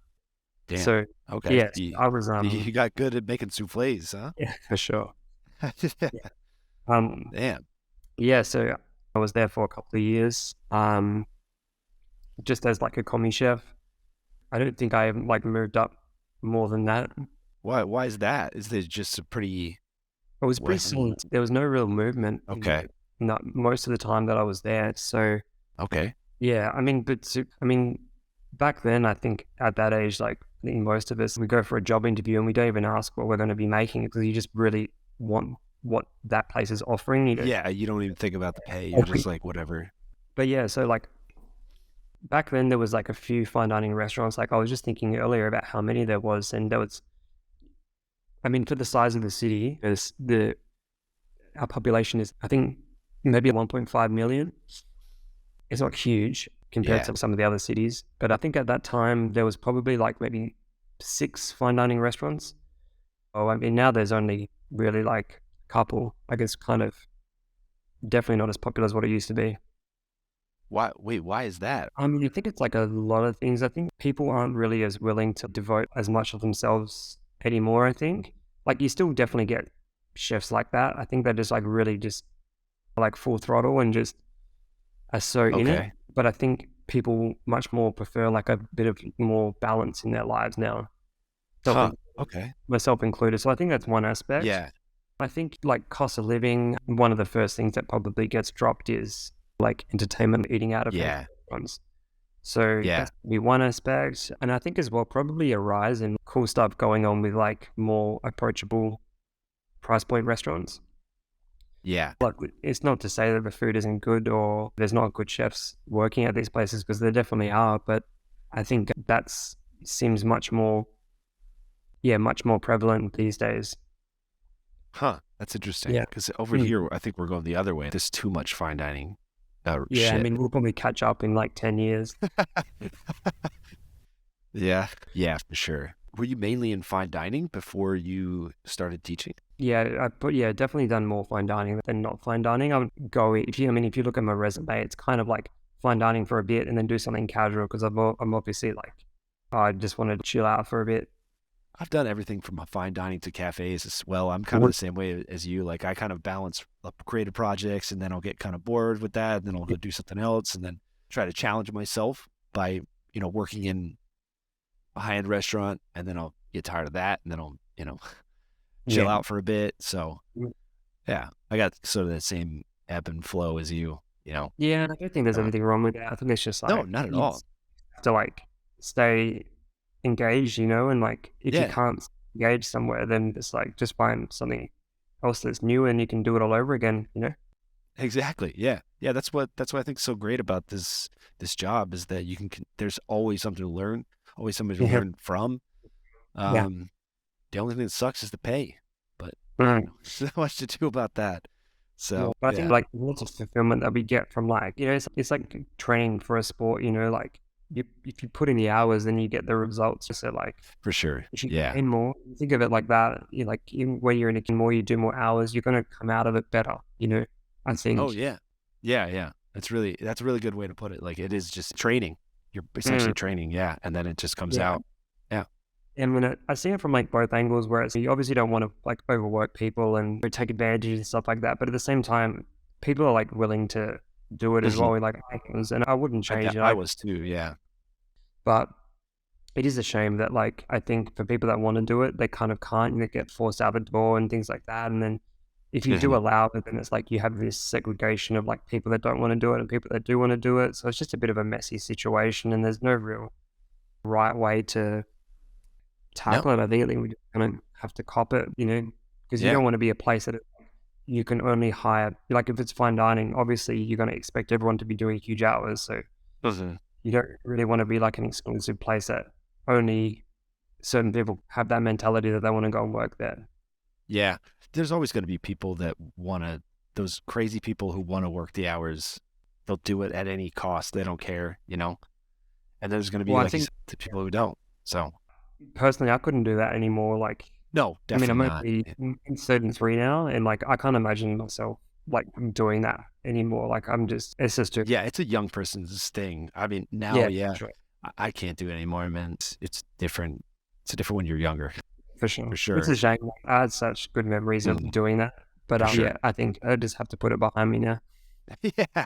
Damn. So Okay. yes, I was You got good at making souffles, huh? yeah, for sure. Damn. Yeah, so I was there for a couple of years, just as like a commis chef. I don't think I like moved up more than that. Why is that? Is there just a pretty It was pretty solid. There was no real movement. Okay. Not most of the time that I was there. So Okay. yeah, I mean, back then I think at that age, like I think most of us, we go for a job interview and we don't even ask what we're going to be making because you just really want what that place is offering. You know? Yeah, you don't even think about the pay. You're just like whatever. But yeah, so like back then there was like a few fine dining restaurants. Like I was just thinking earlier about how many there was, and there was, I mean, for the size of the city, our population is, I think, maybe 1.5 million. It's not huge compared to some of the other cities, but I think at that time there was probably like maybe 6 fine dining restaurants. Oh, I mean, now there's only really like a couple. I guess kind of definitely not as popular as what it used to be. Why? Wait, why is that? I mean, I think it's like a lot of things. I think people aren't really as willing to devote as much of themselves anymore, I think. Like you still definitely get chefs like that. I think they're just like really just like full throttle and just are so in it. But I think people much more prefer like a bit of more balance in their lives now. Okay. Myself included. So I think that's one aspect. Yeah. I think like cost of living, one of the first things that probably gets dropped is like entertainment, eating out of restaurants. So that's be one aspect. And I think as well, probably a rise in cool stuff going on with like more approachable price point restaurants. Yeah. Like it's not to say that the food isn't good or there's not good chefs working at these places because there definitely are. But I think that's seems much more prevalent these days. Huh. That's interesting. Yeah. Because over here, I think we're going the other way. There's too much fine dining. Yeah, I mean, we'll probably catch up in like 10 years. Yeah, for sure. Were you mainly in fine dining before you started teaching? Yeah, definitely done more fine dining than not fine dining. I would go, if you look at my resume, it's kind of like fine dining for a bit and then do something casual because I'm obviously like, I just want to chill out for a bit. I've done everything from fine dining to cafes as well. I'm kind of the same way as you. Like I kind of balance up creative projects and then I'll get kind of bored with that. And then I'll go do something else and then try to challenge myself by, working in a high-end restaurant and then I'll get tired of that and then I'll, chill out for a bit. So yeah, I got sort of the same ebb and flow as you, Yeah, and I don't think there's anything wrong with that. I think it's just like, no, not at all. Have to like stay engaged, and like if you can't engage somewhere, then it's like just find something else that's new and you can do it all over again, Exactly. Yeah. That's what I think is so great about this job is that you can there's always something to learn, always something to learn from. The only thing that sucks is the pay, but there's not much to do about that. So I think like lots of fulfillment that we get from like, it's like training for a sport, like if you put in the hours, then you get the results. So like for sure, if you train more, think of it like that. You like even when you're in a more, you do more hours, you're gonna come out of it better. I think. Oh yeah. That's a really good way to put it. Like it is just training. You're essentially training, and then it just comes out. Yeah. And when I see it from like both angles, where you obviously don't want to like overwork people and take advantage and stuff like that, but at the same time, people are like willing to do it as well. Like, and I wouldn't change it. I was too, yeah. But it is a shame that like I think for people that want to do it, they kind of can't. They get forced out the door and things like that. And then if you do allow it, then it's like you have this segregation of like people that don't want to do it and people that do want to do it. So it's just a bit of a messy situation, and there's no real right way to tackle it. I think we're just gonna have to cop it, because you don't want to be a place that you can only hire, like if it's fine dining, obviously you're going to expect everyone to be doing huge hours. So you don't really want to be like an exclusive place that only certain people have that mentality that they want to go and work there. Yeah. There's always going to be people that want to, those crazy people who want to work the hours. They'll do it at any cost. They don't care, you know? And there's going to be Well, I like think the people who don't. So personally, I couldn't do that anymore. Like, no, I mean, definitely I'm not. only 33 now, and like I can't imagine myself like doing that anymore. Like it's just too. Yeah, it's a young person's thing. I mean, now, Yeah, yeah, sure. I can't do it anymore, man. It's different. It's different when you're younger, For sure. for sure. It's a shame. Like, I had such good memories of doing that. But For sure. yeah, I think I just have to put it behind me now. Yeah.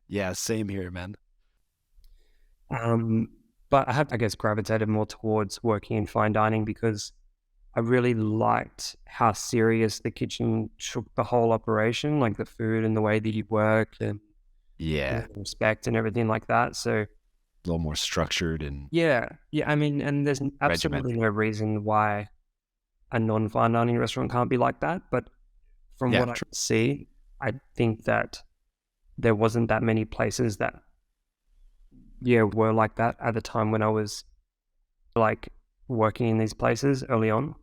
Yeah, same here, man. But I have, I guess, gravitated more towards working in fine dining because I really liked how serious the kitchen took the whole operation, like the food and the way that you work and Yeah. respect and everything like that. So A little more structured and yeah. I mean, and there's absolutely no reason why a non-fine dining restaurant can't be like that. But from what I see, I think that there wasn't that many places that were like that at the time when I was like working in these places early on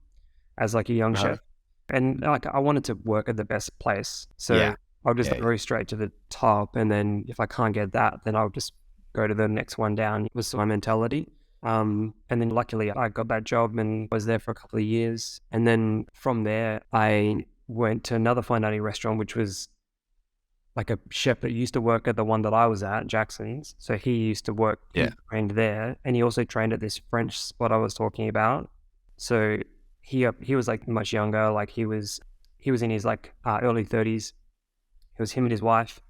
as like a young chef. And like I wanted to work at the best place. So I'll just go straight to the top, and then if I can't get that, then I'll just go to the next one down. It was my mentality. And then luckily I got that job and was there for a couple of years. And then from there I went to another fine dining restaurant, which was like a chef that used to work at the one that I was at, Jackson's. So he used to work, he trained there, and he also trained at this French spot I was talking about. So he was like much younger, like he was in his like early 30s. It was him and his wife.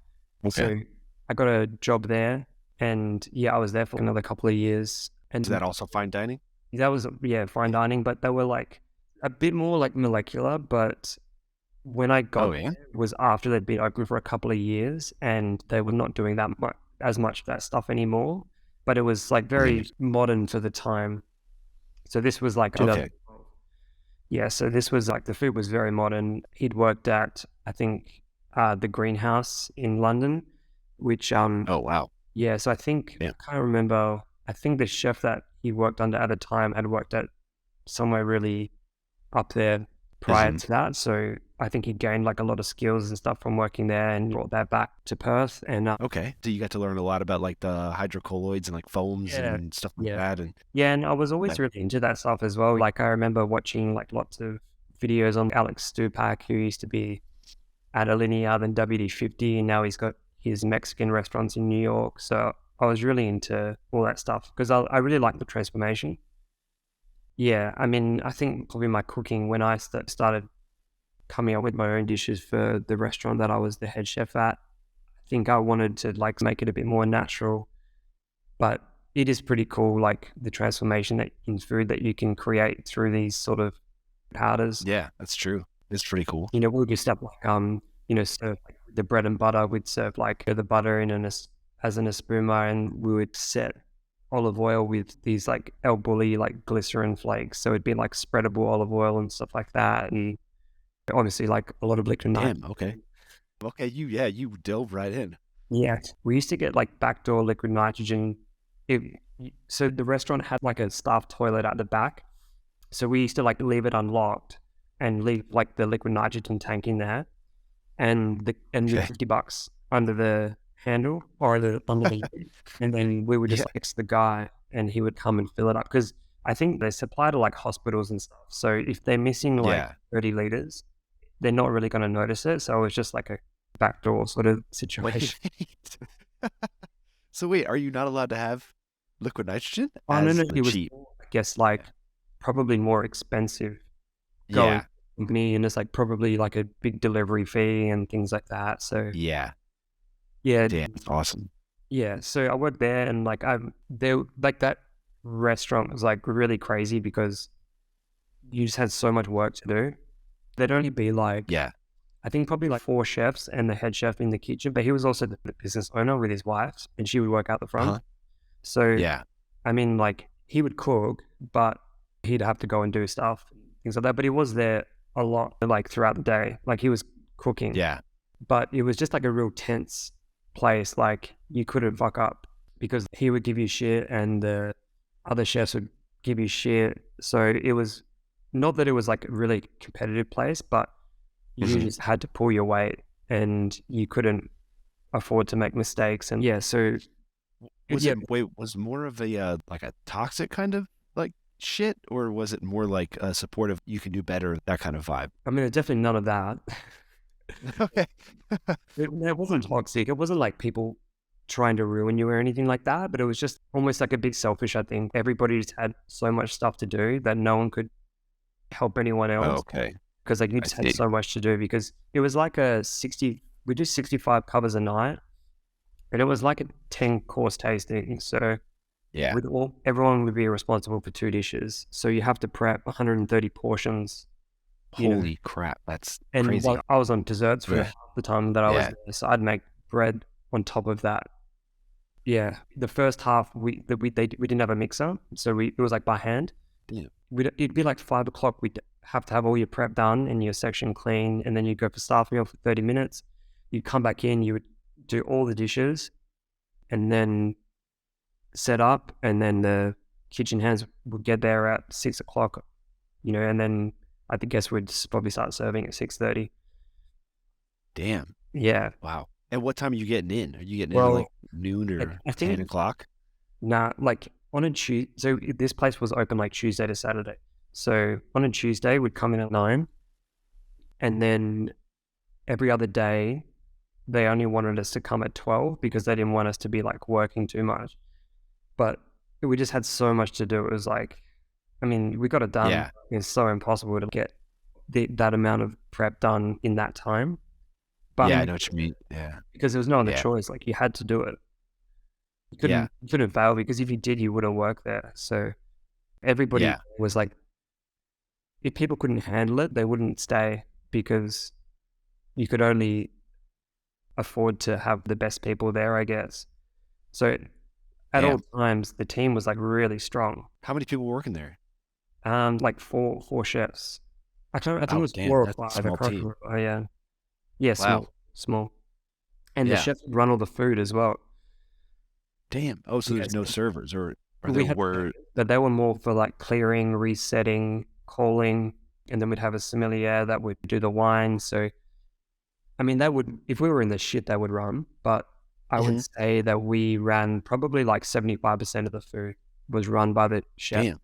So I got a job there, and I was there for another couple of years. And is that also fine dining? That was fine dining, but they were like a bit more like molecular. But when I got there, it was after they'd been open for a couple of years, and they were not doing that as much of that stuff anymore. But it was like very modern for the time. So this was like so this was like the food was very modern. He'd worked at, I think, the Greenhouse in London, which oh wow. Yeah, so I think I can't remember. I think the chef that he worked under at the time had worked at somewhere really up there prior to that. So I think he gained like a lot of skills and stuff from working there and brought that back to Perth. And so you got to learn a lot about like the hydrocolloids and like foams and stuff like that. And and I was always really into that stuff as well. Like I remember watching like lots of videos on Alex Stupak, who used to be at Alinea, then WD-50, and now he's got his Mexican restaurants in New York. So I was really into all that stuff because I really like the transformation. Yeah, I mean, I think probably my cooking, when I started coming up with my own dishes for the restaurant that I was the head chef at, I think I wanted to like make it a bit more natural. But it is pretty cool, like the transformation that in food that you can create through these sort of powders. Yeah, that's true. It's pretty cool. You know, we'll just have like serve like the bread and butter. We'd serve like the butter in as an espuma, and we would set olive oil with these like El Bulli like glycerin flakes. So it'd be like spreadable olive oil and stuff like that, and obviously like a lot of liquid nitrogen. Okay, you dove right in. Yeah, we used to get like backdoor liquid nitrogen. So the restaurant had like a staff toilet at the back, so we used to like leave it unlocked and leave like the liquid nitrogen tank in there, and the $50 under the handle or under the and then we would just like text the guy and he would come and fill it up, because I think they supply to like hospitals and stuff. So if they're missing like 30 liters, they're not really going to notice it. So it's just like a backdoor sort of situation. So wait, are you not allowed to have liquid nitrogen? Oh, no, it was, I guess, like probably more expensive going to the company, and it's like probably like a big delivery fee and things like that. So yeah, damn, that's awesome. Yeah, so I worked there, and like that restaurant was like really crazy because you just had so much work to do. There'd only be like I think probably like 4 chefs and the head chef in the kitchen, but he was also the business owner with his wife, and she would work out the front. So I mean, like he would cook, but he'd have to go and do stuff, things like that. But he was there a lot, like throughout the day. Like he was cooking. Yeah. But it was just like a real tense place. Like you couldn't fuck up because he would give you shit and the other chefs would give you shit. So it was not that it was like a really competitive place, but you just had to pull your weight and you couldn't afford to make mistakes. And yeah, so was more of a like a toxic kind of like shit, or was it more like a supportive, you can do better, that kind of vibe? I mean, definitely none of that. Okay. It wasn't toxic. It wasn't like people trying to ruin you or anything like that, but it was just almost like a bit selfish, I think. Everybody just had so much stuff to do that no one could help anyone else. Okay. Because like you just had so much to do, because it was like we do 65 covers a night, and it was like a 10-course tasting. So Yeah. everyone would be responsible for 2 dishes. So you have to prep 130 portions. Holy crap, that's And crazy. I was on desserts for half the time that I was there, so I'd make bread on top of that. Yeah, the first half we didn't have a mixer, so it was like by hand. Damn. It'd be like 5 o'clock. We'd have to have all your prep done and your section clean, and then you'd go for staff meal for 30 minutes. You'd come back in, you would do all the dishes, and then set up, and then the kitchen hands would get there at 6 o'clock, and then I guess we'd probably start serving at 6:30. Damn. Yeah. Wow. And what time are you getting in? Are you getting in Well, like noon or I think 10 o'clock? Nah, like on a Tuesday. So this place was open like Tuesday to Saturday. So on a Tuesday, we'd come in at 9, and then every other day, they only wanted us to come at 12 because they didn't want us to be like working too much. But we just had so much to do. It was like, I mean, we got it done. Yeah. It's so impossible to get that amount of prep done in that time. But Yeah, I know what you mean. Yeah. because there was no other Yeah. choice. Like you had to do it. You couldn't fail, because if you did, you wouldn't work there. So everybody was like, if people couldn't handle it, they wouldn't stay, because you could only afford to have the best people there, I guess. So at all times, the team was like really strong. How many people were working there? Like four chefs. I think it was damn, 4 or that's a 5. small I can't team. remember. Yeah, Wow. small. And the chefs run all the food as well. Damn. Oh, so there's no servers, or We were? but they were more for like clearing, resetting, calling, and then we'd have a sommelier that would do the wine. So, I mean, if we were in the shit, they would run. But I would say that we ran probably like 75% of the food was run by the chef. Damn.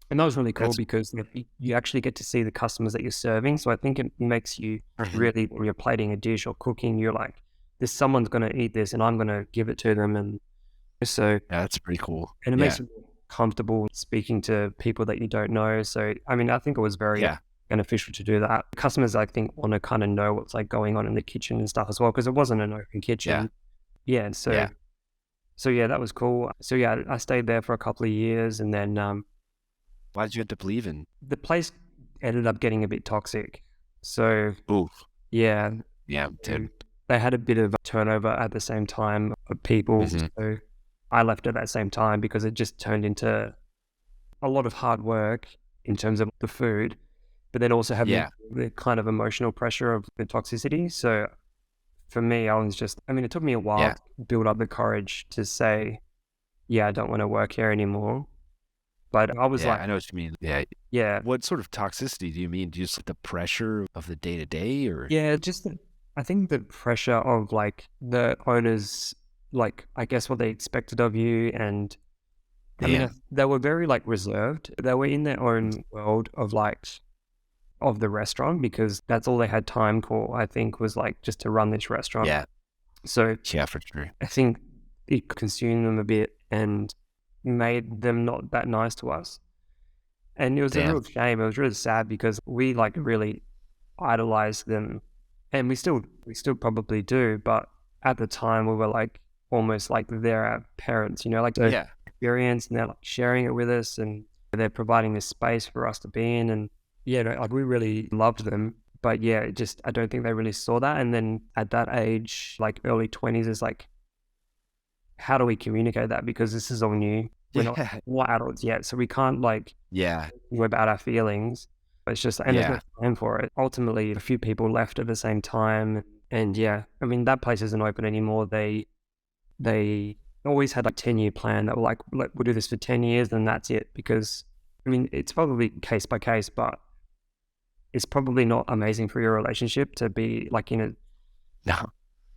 And that was really cool, because you actually get to see the customers that you're serving. So I think it makes you really, when you're plating a dish or cooking, you're like, someone's going to eat this and I'm going to give it to them. And so that's pretty cool. And it makes you comfortable speaking to people that you don't know. So, I mean, I think it was very beneficial to do that. Customers, I think, want to kind of know what's like going on in the kitchen and stuff as well, because it wasn't an open kitchen. So that was cool. So yeah, I stayed there for a couple of years, and then why did you end up leaving? The place ended up getting a bit toxic. So yeah, dude. They had a bit of turnover at the same time of people. So I left at that same time because it just turned into a lot of hard work in terms of the food, but then also having the kind of emotional pressure of the toxicity. So for me, it took me a while to build up the courage to say, I don't want to work here anymore. But I was I know what you mean. Yeah. What sort of toxicity do you mean? Do you just the pressure of the day to day, or? Yeah, I think the pressure of like the owners, like I guess what they expected of you, and I mean they were very like reserved. They were in their own world of the restaurant, because that's all they had time for. I think was like just to run this restaurant. Yeah. So for sure. I think it consumed them a bit and made them not that nice to us. And it was a real shame. It was really sad, because we like really idolized them, and we still probably do. But at the time, we were like almost like they're our parents, like the experience, and they're like sharing it with us, and they're providing this space for us to be in. And like we really loved them. But I don't think they really saw that. And then at that age, like early 20s, is like, how do we communicate that? Because this is all new. We're not adults yet, so we can't like about our feelings. It's just, and there's no plan for it. Ultimately, a few people left at the same time. And yeah, I mean, that place isn't open anymore. They always had like 10-year plan that were like, we'll do this for 10 years, then that's it. Because, I mean, it's probably case by case, but it's probably not amazing for your relationship to be like in a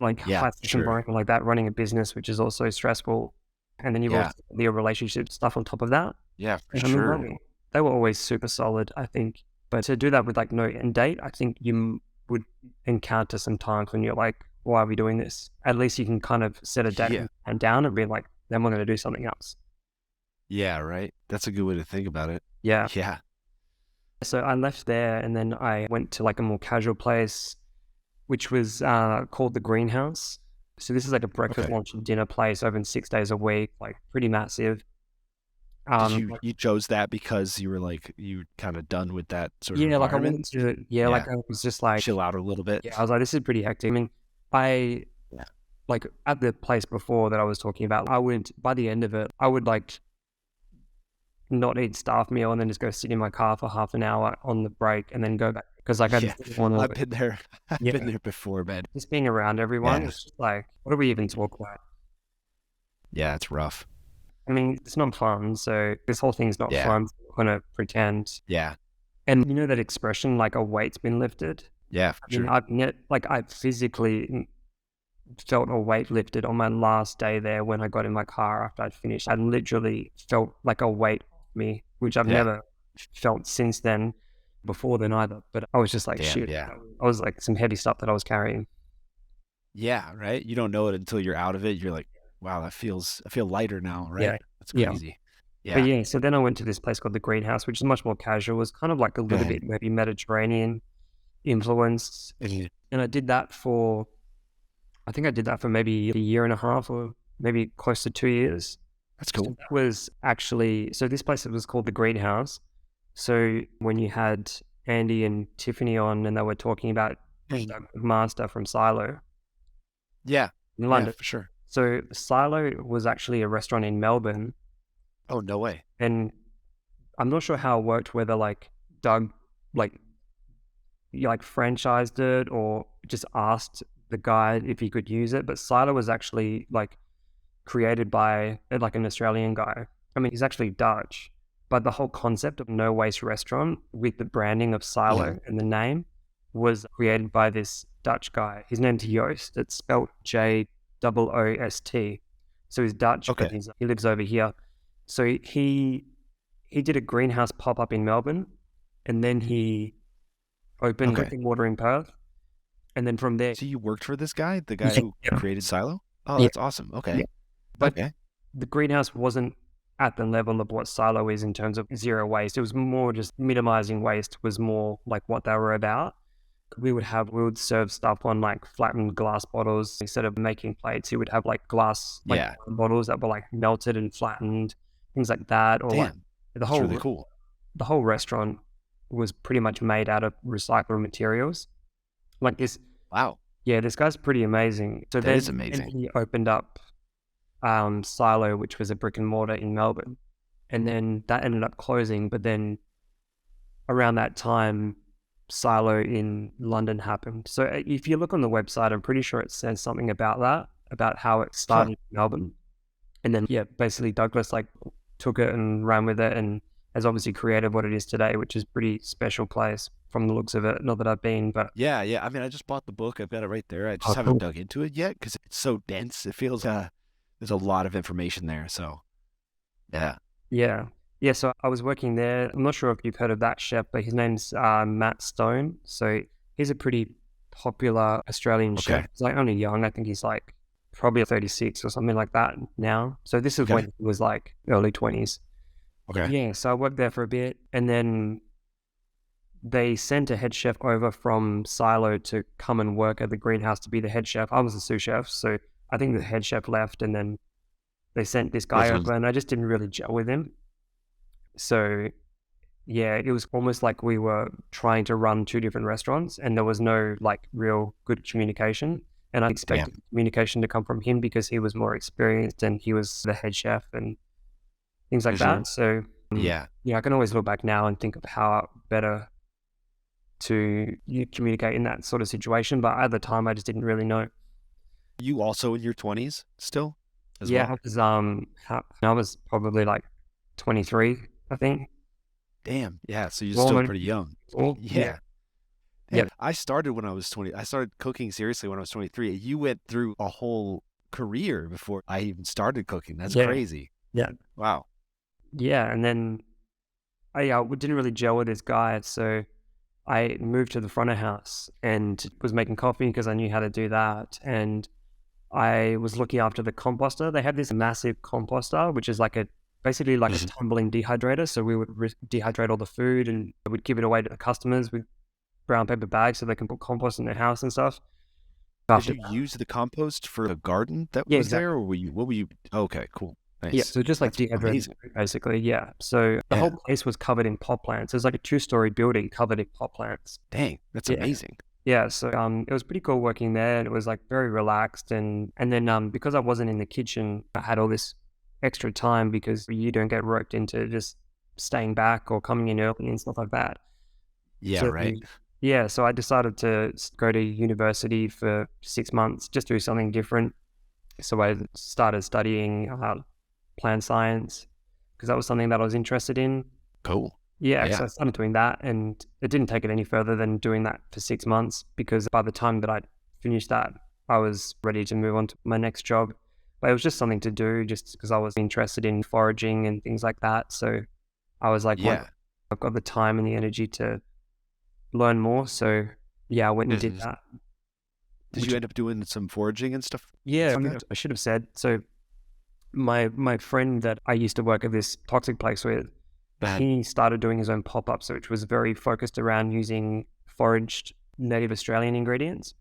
high stress environment like that, running a business, which is also stressful. And then you've also got your relationship stuff on top of that. Yeah, for And sure. I mean, they were always super solid, I think. But to do that with like no end date, I think you would encounter some times when you're like, why are we doing this? At least you can kind of set a date and down and be like, then we're going to do something else. Yeah, right. That's a good way to think about it. Yeah. Yeah. So I left there and then I went to like a more casual place, which was called the Greenhouse. So this is like a breakfast, lunch, and dinner place open 6 days a week, like pretty massive. Did you chose that because you were like, you kind of done with that sort of like I wanted environment? to, like I was just like, chill out a little bit. Yeah, I was like, this is pretty hectic. I mean, like at the place before that I was talking about, by the end of it, I would like not eat staff meal and then just go sit in my car for half an hour on the break and then go back. Because like I just didn't want to. I've been there. I've been there before, man. Just being around everyone, it's just like, what do we even talk about? Yeah, it's rough. I mean, it's not fun. So this whole thing's not fun. I'm gonna pretend. Yeah. And you know that expression, like a weight's been lifted? Yeah, for sure. I physically felt a weight lifted on my last day there when I got in my car after I'd finished. I literally felt like a weight off me, which I've never felt since then, before then either. But I was just like, shit. Yeah. I was like some heavy stuff that I was carrying. Yeah, right? You don't know it until you're out of it. You're like, wow, I feel lighter now, right? Yeah. That's crazy. Yeah. But so then I went to this place called the Greenhouse, which is much more casual. It was kind of like a little bit maybe Mediterranean influenced. And I did that for maybe a year and a half or maybe close to 2 years. That's cool. So that was actually, so this place was called the Greenhouse. So when you had Andy and Tiffany on and they were talking about Doug Master from Silo. Yeah. In London. Yeah, for sure. So Silo was actually a restaurant in Melbourne. Oh, no way. And I'm not sure how it worked, whether like Doug franchised it or just asked the guy if he could use it. But Silo was actually like created by like an Australian guy. I mean, he's actually Dutch, but the whole concept of no waste restaurant with the branding of Silo and the name was created by this Dutch guy. His name's Joost. It's spelled Joost. So he's Dutch, but he lives over here. So he did a greenhouse pop-up in Melbourne, and then he opened brick and mortar in Perth. And then from there... So you worked for this guy, the guy who created Silo? Oh, that's awesome. Okay. Yeah. But the greenhouse wasn't at the level of what Silo is in terms of zero waste. It was more just minimizing waste was more like what they were about. We would serve stuff on like flattened glass bottles. Instead of making plates, he would have like glass bottles that were like melted and flattened, things like that. Or the whole really cool. The whole restaurant was pretty much made out of recycled materials. Like this. Wow. Yeah, this guy's pretty amazing. So that is amazing. He opened up Silo, which was a brick and mortar in Melbourne, and then that ended up closing. But then around that time, Silo in London happened. So if you look on the website, I'm pretty sure it says something about that, about how it started in Melbourne. And then, basically Douglas like took it and ran with it and has obviously created what it is today, which is a pretty special place from the looks of it. Not that I've been, but... Yeah. I mean, I just bought the book. I've got it right there. I just haven't dug into it yet because it's so dense. It feels there's a lot of information there. So, yeah. Yeah, so I was working there. I'm not sure if you've heard of that chef, but his name's Matt Stone. So he's a pretty popular Australian chef. He's like only young. I think he's like probably 36 or something like that now. So this is when he was like early 20s. Okay. Yeah, so I worked there for a bit and then they sent a head chef over from Silo to come and work at the greenhouse to be the head chef. I was the sous chef, so I think the head chef left and then they sent this guy over and I just didn't really gel with him. So, yeah, it was almost like we were trying to run two different restaurants and there was no like real good communication. And I expected communication to come from him because he was more experienced and he was the head chef and things like that. So, I can always look back now and think of how better to communicate in that sort of situation. But at the time, I just didn't really know. You also in your 20s still as Yeah, well? because I was probably like 23, I think. Damn. Yeah. So you're Well, still no, pretty young. well, yeah, Yeah. yeah, Damn. I started when I was 20. I started cooking seriously when I was 23. You went through a whole career before I even started cooking. That's yeah, crazy. yeah, Wow. yeah. And then I didn't really gel with this guy, so I moved to the front of house and was making coffee because I knew how to do that. And I was looking after the composter. They had this massive composter, which is basically like a tumbling dehydrator. So we would dehydrate all the food and we'd give it away to the customers with brown paper bags so they can put compost in their house and stuff. Did After you use the compost for the garden that Yeah, was there, exactly. or what were you? Okay, cool. Yeah, Nice. so just like That's dehydrating amazing. food, basically. Yeah. So the Yeah. whole place was covered in pot plants. It was like a 2-story building covered in pot plants. Dang, that's Yeah. amazing. Yeah, so it was pretty cool working there, and it was like very relaxed, and then because I wasn't in the kitchen, I had all this extra time because you don't get roped into just staying back or coming in early and stuff like that. Yeah, So right. yeah, so I decided to go to university for 6 months, just do something different. So I started studying plant science because that was something that I was interested in. Cool. Yeah, so Yeah. I started doing that, and it didn't take it any further than doing that for 6 months because by the time that I finished that, I was ready to move on to my next job. But it was just something to do just because I was interested in foraging and things like that. So I was like, Yeah. I've got the time and the energy to learn more. So yeah, I went and did Mhm. that. Did Which, you end up doing some foraging and stuff yeah, like that? I should have said. So my friend that I used to work at this toxic place with, Bad. he started doing his own pop-ups, which was very focused around using foraged native Australian ingredients.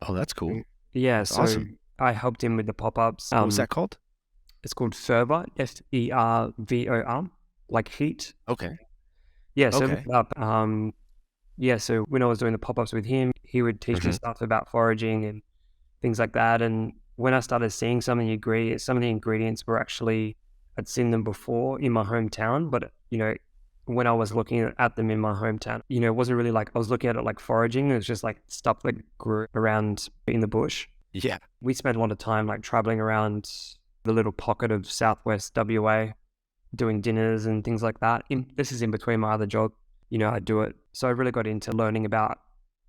Oh, that's cool. Yeah, That's so awesome. I helped him with the pop-ups. What was that called? It's called Fervor, Fervor, like heat. Okay. Yeah, so look Okay. it up. Yeah, so when I was doing the pop-ups with him, he would teach me Mhm. stuff about foraging and things like that. And when I started seeing some of the ingredients were actually, I'd seen them before in my hometown, but when I was looking at them in my hometown, it wasn't really like I was looking at it like foraging. It was just like stuff that grew around in the bush. Yeah. We spent a lot of time like traveling around the little pocket of Southwest WA, doing dinners and things like that. This is in between my other job. I do it. So I really got into learning about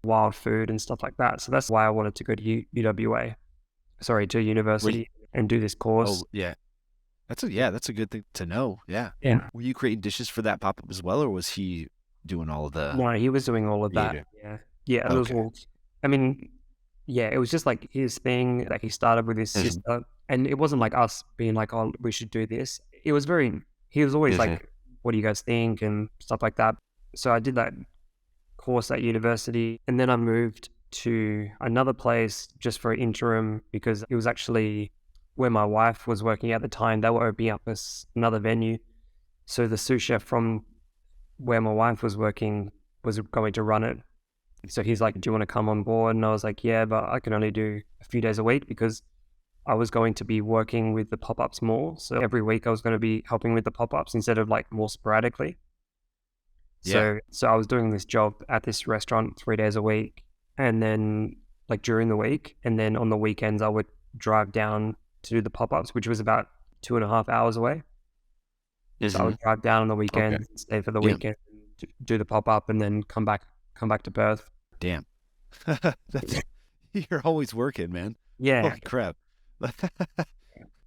wild food and stuff like that. So that's why I wanted to go to to Were you, university and do this course. oh, yeah. That's a good thing to know. Yeah. Yeah. Were you creating dishes for that pop-up as well, or was he doing all of the No, he was doing all of that. creative? Yeah. Yeah. It was Okay. all, I mean, yeah, it was just like his thing that he started with his Mhm. sister. And it wasn't like us being like, oh, we should do this. He was always Mhm. like, what do you guys think? And stuff like that. So I did that course at university. And then I moved to another place just for interim because it was actually where my wife was working at the time. They were opening up another venue. So the sous chef from where my wife was working was going to run it. So he's like, do you want to come on board? And I was like, yeah, but I can only do a few days a week because I was going to be working with the pop-ups more. So every week I was going to be helping with the pop-ups instead of like more sporadically. Yeah. So I was doing this job at this restaurant 3 days a week, and then like during the week, and then on the weekends I would drive down to do the pop-ups, which was about 2.5 hours away. So I Mhm. would drive down on the Okay. weekend, stay for the Yeah. weekend, do the pop-up, and then come back to Perth. Damn. That's you're always working, man. Yeah, Holy crap.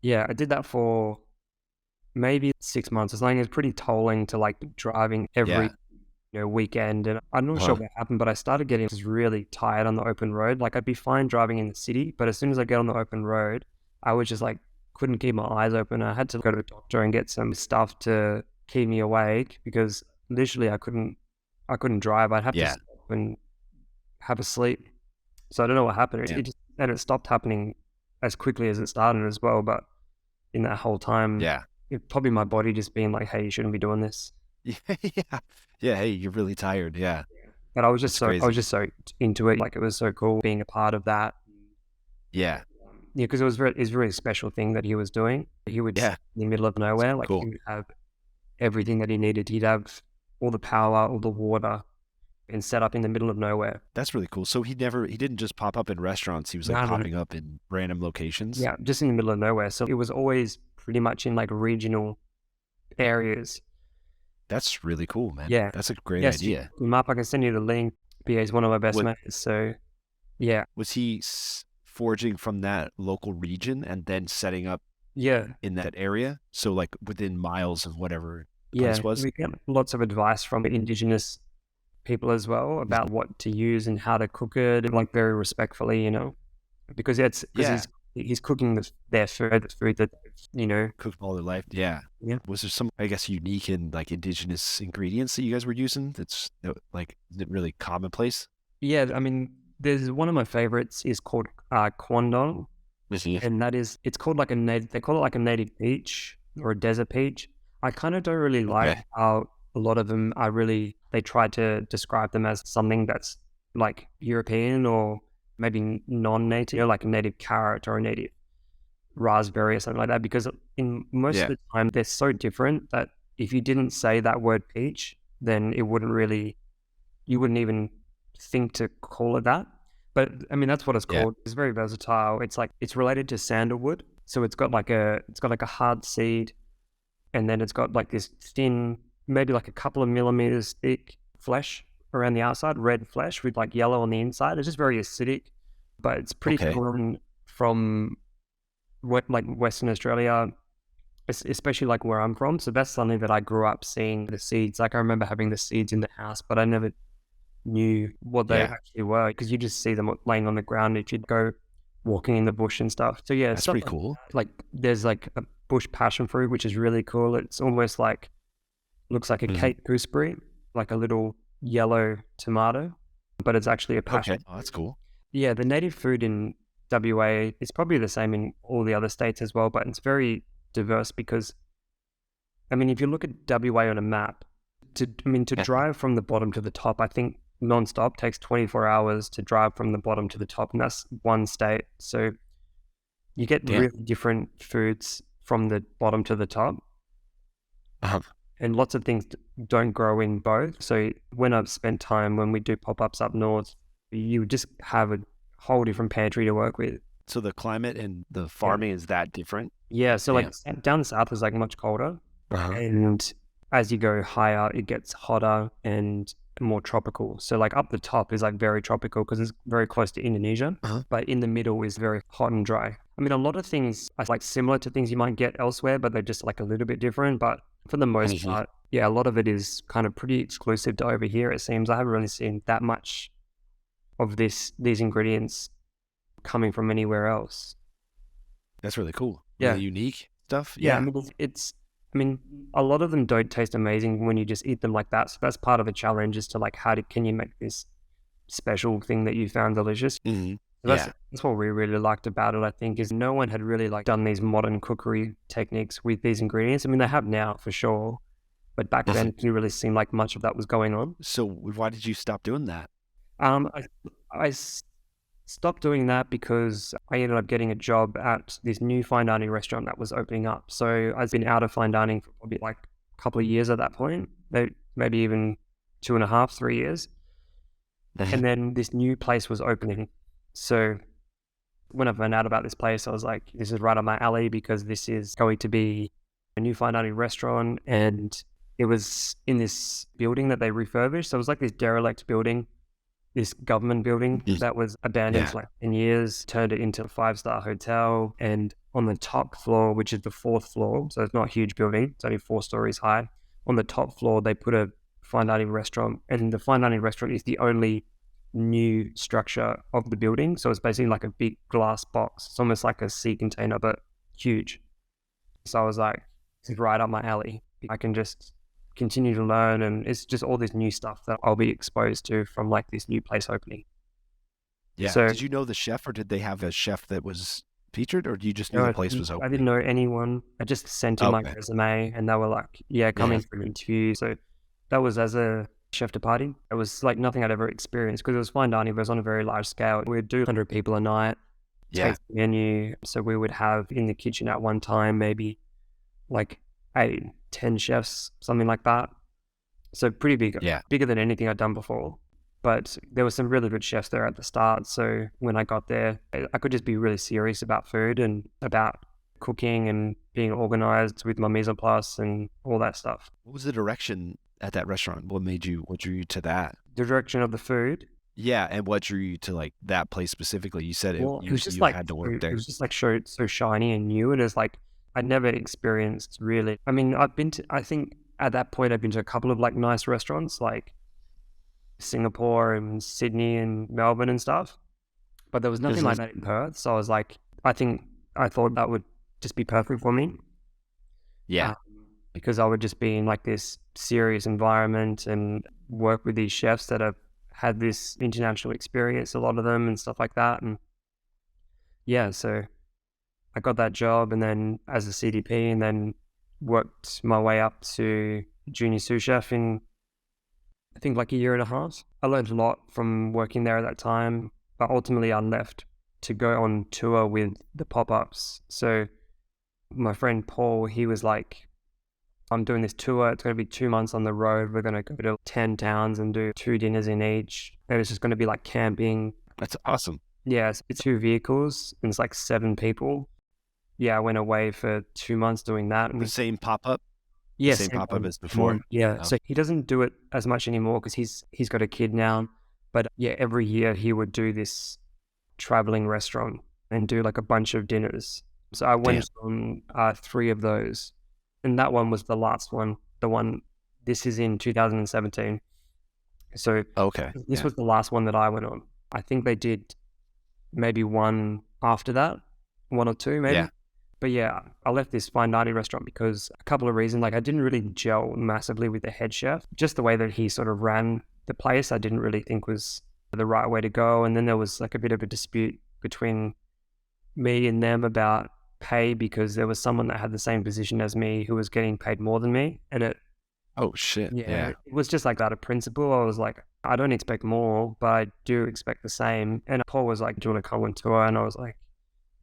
yeah, I did that for maybe 6 months or something. It was pretty tolling to like driving every Yeah. weekend. And I'm not sure Uh-huh. what happened, but I started getting just really tired on the open road. Like I'd be fine driving in the city, but as soon as I get on the open road, I was just like, couldn't keep my eyes open. I had to go to the doctor and get some stuff to keep me awake because literally I couldn't drive. I'd have to Yeah. stop and have a sleep. So I don't know what happened. Damn. And it stopped happening as quickly as it started as well. But in that whole time, Yeah. it probably my body just being like, hey, you shouldn't be doing this. Yeah. Yeah. Yeah. Hey, you're really tired. Yeah. But That's I was crazy. just so into it. Like it was so cool being a part of that. Yeah. Yeah, because it was a very special thing that he was doing. He would sit Yeah. in the middle of nowhere, like he Cool. would have everything that he needed. He'd have all the power, all the water, and set up in the middle of nowhere. That's really cool. So he didn't just pop up in restaurants. He was like No, no, no. popping up in random locations. Yeah, just in the middle of nowhere. So it was always pretty much in like regional areas. That's really cool, man. Yeah. That's a great Yes, idea. Map, I can send you the link. BA is one of my best mates. So yeah. Was he foraging from that local region and then setting up in that area? So like within miles of whatever place was? We get lots of advice from indigenous people as well about what to use and how to cook it, like very respectfully, because he's cooking their food, the food that, cooked all their life. Yeah. Yeah. Was there some, I guess, unique and like indigenous ingredients that you guys were using? That's like really commonplace. Yeah. I mean, there's one of my favorites is called quandong. And it's called like they call it like a native peach or a desert peach. I kind of don't really like how a lot of them they try to describe them as something that's like European or maybe non-native, like a native carrot or a native raspberry or something like that, because in most of the time they're so different that if you didn't say that word peach, then you wouldn't even think to call it that. But I mean, that's what it's called. It's very versatile. It's related to sandalwood. So it's got like a hard seed, and then it's got like this thin, maybe like a couple of millimeters thick flesh around the outside, red flesh with like yellow on the inside. It's just very acidic, but it's pretty common from like Western Australia, especially like where I'm from. So that's something that I grew up seeing the seeds. Like I remember having the seeds in the house, but I never knew what they actually were, because you just see them laying on the ground if you'd go walking in the bush and stuff. So yeah, that's pretty cool. Like there's like a bush passion fruit, which is really cool. It's almost like, looks like a Cape gooseberry, like a little yellow tomato, but it's actually a passion. Oh, that's cool. Yeah, the native food in WA is probably the same in all the other states as well, but it's very diverse because, I mean, if you look at WA on a map, to drive from the bottom to the top, I think non-stop takes 24 hours to drive from the bottom to the top, and that's one state. So you get really different foods from the bottom to the top. And lots of things don't grow in both. So when I've spent time, when we do pop-ups up north, you just have a whole different pantry to work with. So the climate and the farming is that different? Yeah, so like down south is like much colder. And as you go higher, it gets hotter and more tropical. So like up the top is like very tropical because it's very close to Indonesia, but in the middle is very hot and dry. I mean, a lot of things are like similar to things you might get elsewhere, but they're just like a little bit different. But for the most part, a lot of it is kind of pretty exclusive to over here, it seems. I haven't really seen that much of these ingredients coming from anywhere else. That's really cool. Yeah. Really unique stuff. Yeah, I mean, a lot of them don't taste amazing when you just eat them like that. So that's part of the challenge, is to like, can you make this special thing that you found delicious? So that's what we really liked about it, I think, is no one had really like done these modern cookery techniques with these ingredients. I mean, they have now for sure, but back then it didn't really seem like much of that was going on. So why did you stop doing that? I stopped doing that because I ended up getting a job at this new fine dining restaurant that was opening up. So I've been out of fine dining for probably like a couple of years at that point, maybe even 2.5, 3 years. And then this new place was opening. So when I found out about this place, I was like, this is right up my alley, because this is going to be a new fine dining restaurant. And it was in this building that they refurbished. So it was like this derelict building, this government building that was abandoned for like 10 years, turned it into a 5-star hotel. And on the top floor, which is the 4th floor, so it's not a huge building, it's only 4 stories high. On the top floor, they put a fine dining restaurant, and the fine dining restaurant is the only new structure of the building. So it's basically like a big glass box. It's almost like a sea container, but huge. So I was like, this is right up my alley. I can just continue to learn, and it's just all this new stuff that I'll be exposed to from like this new place opening. Yeah. So, did you know the chef, or did they have a chef that was featured, or you just knew the place was open? I didn't know anyone. I just sent in my resume, and they were like, come in for an interview. So that was as a chef de partie. It was like nothing I'd ever experienced, because it was fine dining, but it was on a very large scale. We'd do 100 people a night, take the menu. So we would have in the kitchen at one time maybe like 8-10 chefs, something like that. So pretty big, bigger than anything I'd done before. But there were some really good chefs there at the start. So when I got there, I could just be really serious about food and about cooking and being organized with my mise en place and all that stuff. What was the direction at that restaurant? What drew you to that? The direction of the food. Yeah, and what drew you to like that place specifically? You said Well, it was just you like had to work there. it was just like so shiny and new, and it's like I'd never experienced really. I mean, I think at that point I'd been to a couple of like nice restaurants like Singapore and Sydney and Melbourne and stuff, but there was nothing like that in Perth. So I was like, I thought that would just be perfect for me. Yeah, because I would just be in like this serious environment and work with these chefs that have had this international experience, a lot of them and stuff like that. And yeah, so I got that job and then as a CDP and then worked my way up to junior sous chef in I think like a year and a half. I learned a lot from working there at that time, but ultimately I left to go on tour with the pop-ups. So my friend Paul, he was like, I'm doing this tour. It's going to be 2 months on the road. We're going to go to 10 towns and do 2 dinners in each. And it's just going to be like camping. that's awesome. Yeah, it's 2 vehicles and it's like 7 people. Yeah, I went away for 2 months doing that. The same pop-up? Yes, Same pop-up as before? Yeah, Oh. so he doesn't do it as much anymore because he's got a kid now. But yeah, every year he would do this traveling restaurant and do like a bunch of dinners. So I went on 3 of those. And that one was the last one. This is in 2017. So Okay. this was the last one that I went on. I think they did maybe one after that, 1 or 2 maybe. Yeah. But yeah, I left this fine dining restaurant because a couple of reasons. Like I didn't really gel massively with the head chef. Just the way that he sort of ran the place, I didn't really think was the right way to go. And then there was like a bit of a dispute between me and them about pay because there was someone that had the same position as me who was getting paid more than me. And it Oh shit. Yeah. it was just like out of principle. I was like, I don't expect more, but I do expect the same. And Paul was like, do you want to come on tour? And I was like,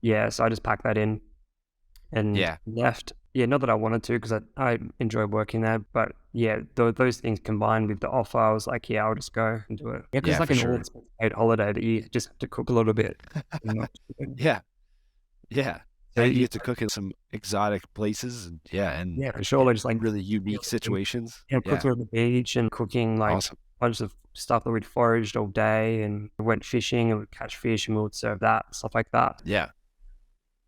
yeah. So I just packed that in and left. Yeah, not that I wanted to because I enjoyed working there. But yeah, those things combined with the offer, I was like, yeah, I'll just go and do it. Yeah, because it's like an all paid holiday that you just have to cook a little bit. Yeah. Yeah. So you get to cook in some exotic places and yeah, for sure. Just like really unique situations. Yeah, cooking on the beach and cooking like Awesome. a bunch of stuff that we'd foraged all day and went fishing and we'd catch fish and we would serve that, stuff like that. Yeah.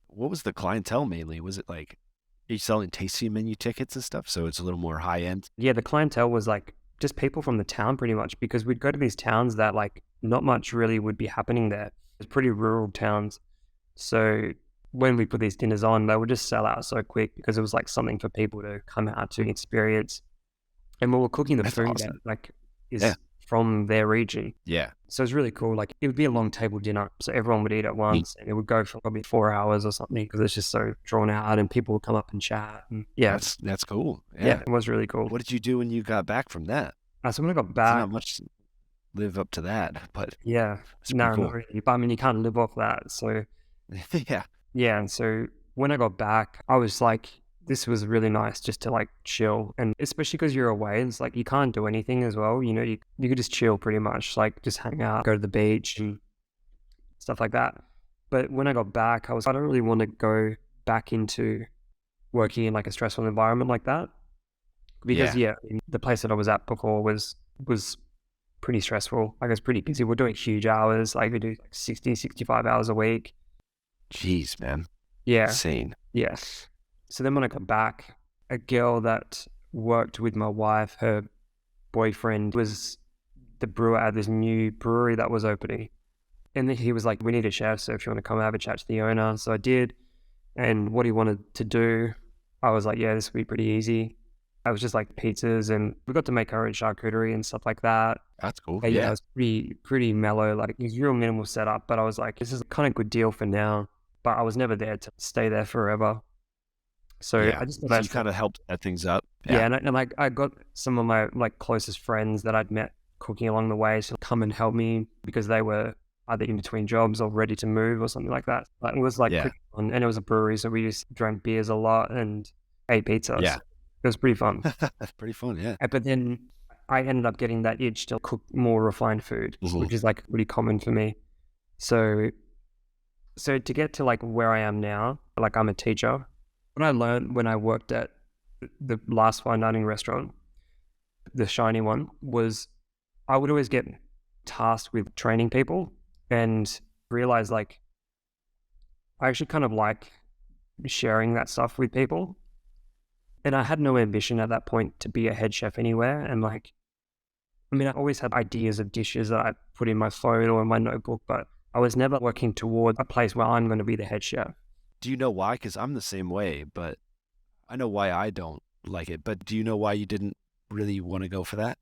What was the clientele mainly? Was it like, are you selling tasting menu tickets and stuff? So it's a little more high end? Yeah, the clientele was like just people from the town pretty much because we'd go to these towns that like not much really would be happening there. It's pretty rural towns. So when we put these dinners on, they would just sell out so quick because it was like something for people to come out to experience. And we were cooking the food that like is from their region. Yeah. So it's really cool. Like it would be a long table dinner. So everyone would eat at once and it would go for probably 4 hours or something because it's just so drawn out and people would come up and chat. And yeah. That's cool. Yeah, it was really cool. What did you do when you got back from that? So when I got back. It's not much to live up to that, but yeah. No, not really. But I mean, you can't live off that. So yeah. Yeah, and so when I got back, I was like, this was really nice just to like chill. And especially because you're away, it's like you can't do anything as well. You know, you could just chill pretty much, like just hang out, go to the beach and stuff like that. But when I got back, I don't really want to go back into working in like a stressful environment like that. Because the place that I was at before was pretty stressful. Like it was pretty busy. We're doing huge hours. Like we do like 60, 65 hours a week. Jeez, man. Yeah. Insane. Yes. So then when I got back, a girl that worked with my wife, her boyfriend was the brewer at this new brewery that was opening. And then he was like, we need a chef, so if you want to come have a chat to the owner. So I did. And what he wanted to do, I was like, yeah, this would be pretty easy. I was just like pizzas and we got to make our own charcuterie and stuff like that. That's cool. Yeah, it was pretty mellow, like it was real minimal setup, but I was like, this is a kind of good deal for now. But I was never there to stay there forever. So I just you kind of helped set things up. Yeah, and like I got some of my like closest friends that I'd met cooking along the way to come and help me because they were either in between jobs or ready to move or something like that. But it was like pretty fun. And it was a brewery, so we just drank beers a lot and ate pizza. Yeah. So it was pretty fun. Pretty fun, yeah. But then I ended up getting that itch to cook more refined food, which is like really common for me. So to get to like where I am now, like I'm a teacher. What I learned when I worked at the last fine dining restaurant, the shiny one, was I would always get tasked with training people and realize like I actually kind of like sharing that stuff with people. And I had no ambition at that point to be a head chef anywhere. And like, I mean, I always had ideas of dishes that I put in my phone or in my notebook, but I was never working toward a place where I'm going to be the head chef. Do you know why? Because I'm the same way, but I know why I don't like it. But do you know why you didn't really want to go for that?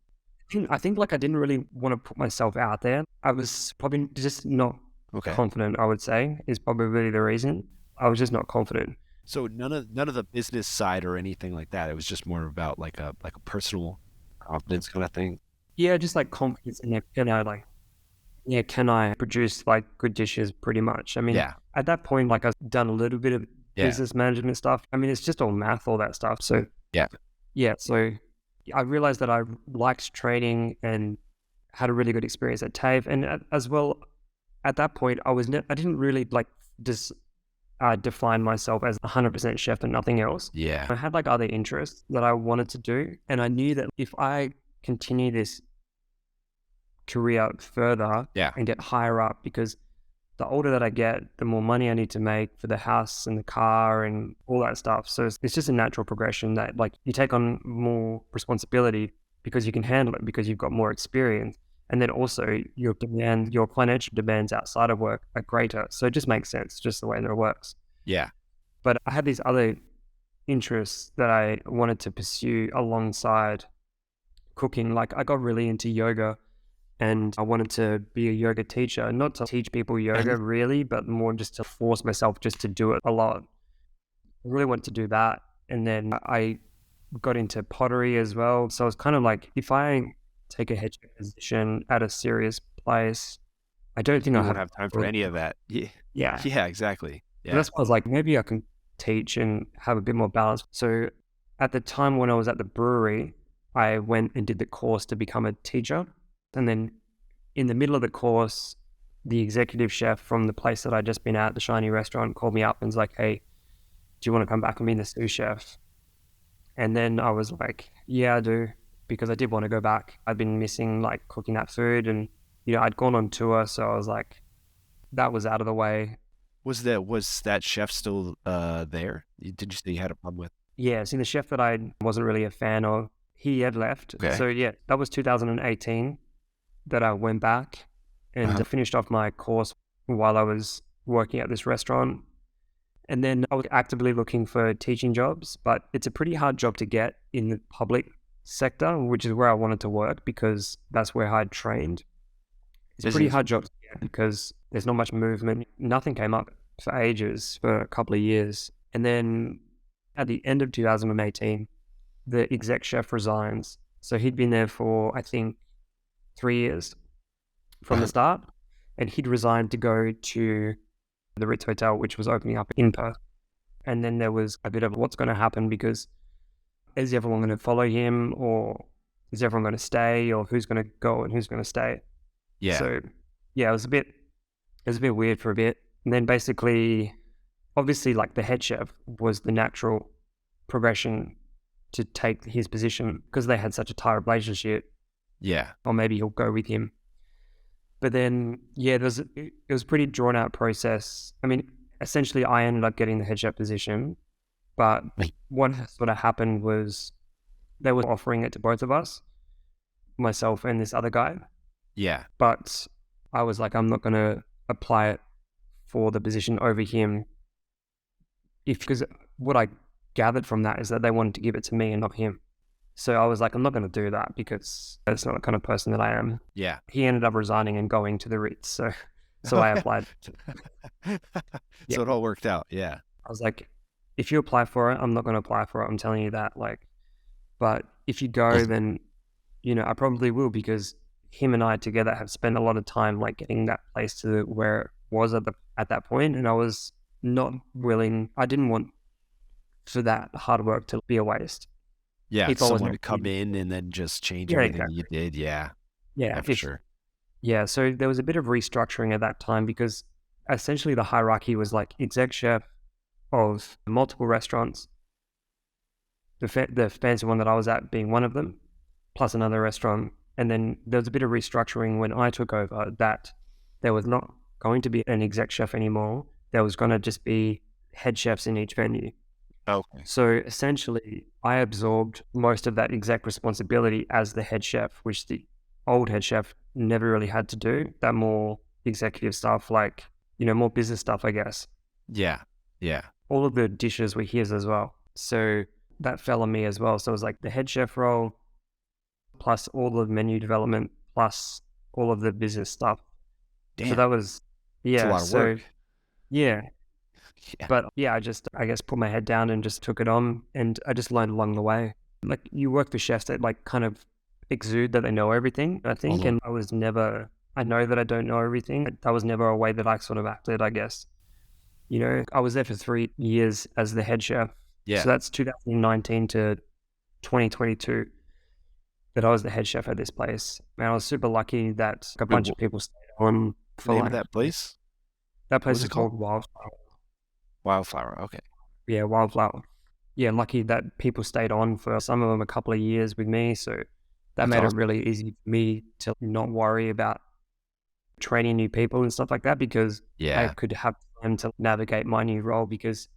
I think like I didn't really want to put myself out there. I was probably just not confident, I would say, is probably really the reason. I was just not confident. So none of the business side or anything like that. It was just more about like a personal confidence kind of thing. Yeah, just like confidence in it. Can I produce like good dishes pretty much? I mean, at that point, like I've done a little bit of business management stuff. I mean, it's just all math, all that stuff. So so I realized that I liked training and had a really good experience at TAFE. And as well, at that point, I didn't really like just define myself as 100% chef and nothing else. Yeah. I had like other interests that I wanted to do. And I knew that if I continue this career further and get higher up, because the older that I get, the more money I need to make for the house and the car and all that stuff. So it's just a natural progression that like you take on more responsibility because you can handle it, because you've got more experience. And then also your financial demands outside of work are greater. So it just makes sense, just the way that it works. Yeah. But I had these other interests that I wanted to pursue alongside cooking. Like I got really into yoga and I wanted to be a yoga teacher, not to teach people yoga really, but more just to force myself just to do it a lot. I really wanted to do that. And then I got into pottery as well. So it's kind of like, if I take a head chef position at a serious place, I don't think I have time for any of that. Yeah, exactly. Yeah. That's why I was like, maybe I can teach and have a bit more balance. So at the time when I was at the brewery, I went and did the course to become a teacher. And then in the middle of the course, the executive chef from the place that I'd just been at, the shiny restaurant, called me up and was like, hey, do you want to come back and be the sous chef? And then I was like, yeah, I do, because I did want to go back. I'd been missing like cooking that food, and I'd gone on tour, so I was like, that was out of the way. Was that chef still there? Did you say you had a problem with? Yeah, see, the chef that I wasn't really a fan of, he had left. Okay. So yeah, that was 2018 that I went back and finished off my course while I was working at this restaurant. And then I was actively looking for teaching jobs, but it's a pretty hard job to get in the public sector, which is where I wanted to work because that's where I'd trained. It's a pretty hard job to get because there's not much movement. Nothing came up for ages, for a couple of years. And then at the end of 2018, the exec chef resigns. So he'd been there for, I think, 3 years from the start. And he'd resigned to go to the Ritz Hotel, which was opening up in Perth. And then there was a bit of what's going to happen, because is everyone going to follow him, or is everyone going to stay, or who's going to go and who's going to stay? Yeah. So yeah, it was a bit weird for a bit. And then basically, obviously, like the head chef was the natural progression to take his position because they had such a tight relationship. Yeah. Or maybe he'll go with him. But then, yeah, it was a pretty drawn out process. I mean, essentially I ended up getting the head chef position, but what sort of happened was they were offering it to both of us, myself and this other guy. Yeah. But I was like, I'm not going to apply it for the position over him. Because what I gathered from that is that they wanted to give it to me and not him. So I was like, I'm not going to do that because that's not the kind of person that I am. Yeah. He ended up resigning and going to the Ritz. So I applied. So it all worked out. Yeah. I was like, if you apply for it, I'm not going to apply for it. I'm telling you that. But if you go, then, I probably will, because him and I together have spent a lot of time getting that place to where it was at that point. And I was not willing. I didn't want for that hard work to be a waste. Yeah, if I was someone not to come in and then just change yeah, everything you exactly. did. Yeah, Yeah, yeah, for sure. so there was a bit of restructuring at that time because essentially the hierarchy was like exec chef of multiple restaurants, the fancy one that I was at being one of them, plus another restaurant. And then there was a bit of restructuring when I took over that there was not going to be an exec chef anymore. There was going to just be head chefs in each venue. Okay. So essentially, I absorbed most of that exec responsibility as the head chef, which the old head chef never really had to do. That more executive stuff, like, more business stuff, I guess. Yeah, yeah, All of the dishes were his as well. So that fell on me as well. So it was like the head chef role, plus all the menu development, plus all of the business stuff. So damn, that was, it's a yeah. lot of work. So, yeah. Yeah, But yeah, I guess, put my head down and just took it on. And I just learned along the way. Like, you work with chefs that like kind of exude that they know everything, I think. mhm. And I know that I don't know everything. That was never a way that I sort of acted, I guess. I was there for 3 years as the head chef. So Yeah, that's 2019 to 2022 that I was the head chef at this place. And I was super lucky that a wait, bunch of people stayed on the for name of like, that place? that What place was is it called? called Wildflower. Wildflower. Okay, Yeah, Wildflower. Yeah, lucky that people stayed on for some of them a couple of years with me. So that that's made it awesome. really easy for me to not worry about training new people and stuff like that because I Yeah, could have time to navigate my new role because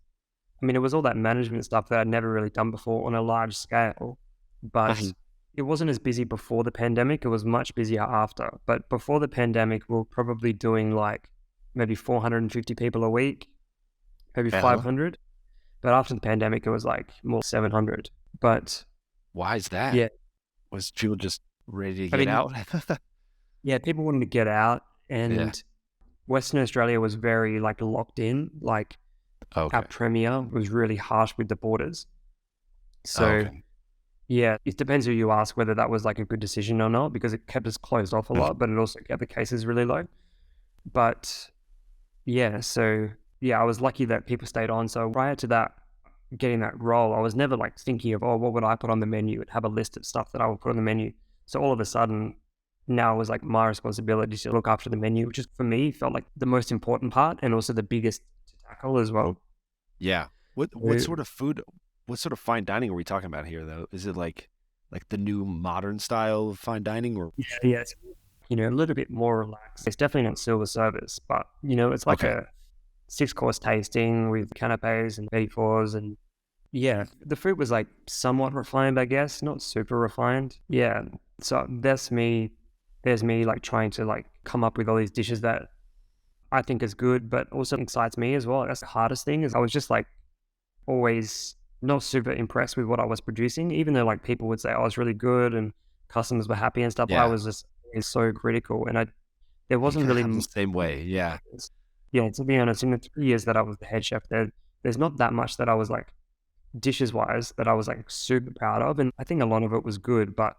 it was all that management stuff that I'd never really done before on a large scale, but mhm. it wasn't as busy before the pandemic. It was much busier after. But before the pandemic, we were probably doing like maybe 450 people a week, maybe Uh-huh. 500. But after the pandemic, it was like more 700. But Why is that? yeah, Was people just ready to I get mean, out? yeah, people wanted to get out, Yeah. and Western Australia was very like locked in. Like, our Okay. premier was really harsh with the borders. So Okay. yeah, it depends who you ask whether that was like a good decision or not because it kept us closed off a lot, but it also kept the cases really low. But yeah, so yeah, I was lucky that people stayed on. So prior to that, getting that role, I was never like thinking of, oh, what would I put on the menu and have a list of stuff that I would put on the menu. So all of a sudden, now it was like my responsibility to look after the menu, which is for me felt like the most important part and also the biggest to tackle as well. Yeah. What So, sort of food, what sort of fine dining are we talking about here though? Is it like the new modern style of fine dining or yeah, it's, a little bit more relaxed. It's definitely not silver service, but it's like okay. a 6-course tasting with canapes and 84s and yeah, the food was like somewhat refined, I guess, not super refined. Yeah. So there's me like trying to like come up with all these dishes that I think is good, but also excites me as well. That's the hardest thing is I was just like always not super impressed with what I was producing, even though like people would say I was really good and customers were happy and stuff. I Yeah. was just always so critical and there You wasn't kind of really have the same way. Yeah. yeah, to be honest, in the 3 years that I was the head chef there's not that much that I was like dishes wise that I was like super proud of. And I think a lot of it was good. But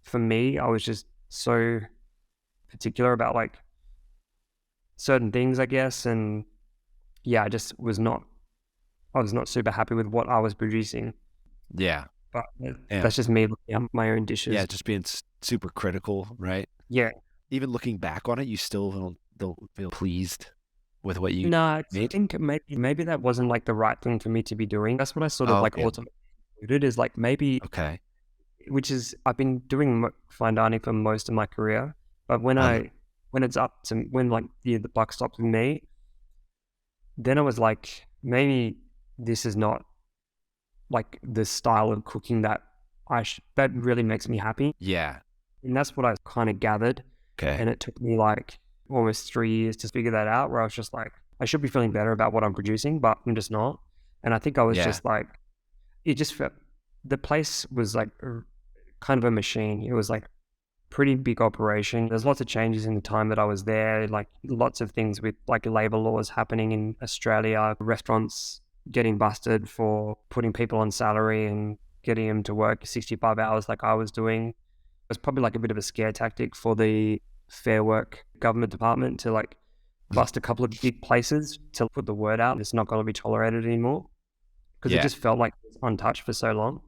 for me, I was just so particular about like certain things, I guess. And yeah, I was not super happy with what I was producing. Yeah. But Yeah. that's just me looking at my own Yeah. dishes. Just being super critical, right? Yeah. Even looking back on it, you still don't feel pleased with what you No, I made. think maybe that wasn't like the right thing for me to be doing. That's what I sort of Oh, like okay. ultimately concluded is like maybe, Okay. which is I've been doing fine dining for most of my career, but Uh-huh. when it's up to when like the buck stops with me, then I was like maybe this is not like the style of cooking that that really makes me happy, Yeah. and that's what I kind of gathered, Okay. and it took me like almost 3 years to figure that out. Where I was just like, I should be feeling better about what I'm producing, but I'm just not, and I think I was Yeah. just like, it just felt the place was like kind of a machine. It was like pretty big operation. There's lots of changes in the time that I was there, like lots of things with like labor laws happening in Australia, restaurants getting busted for putting people on salary and getting them to work 65 hours like I was doing. It was probably like a bit of a scare tactic for the Fair Work government department to like bust a couple of big places to put the word out. It's not going to be tolerated anymore because it Yeah. just felt like it was untouched for so long.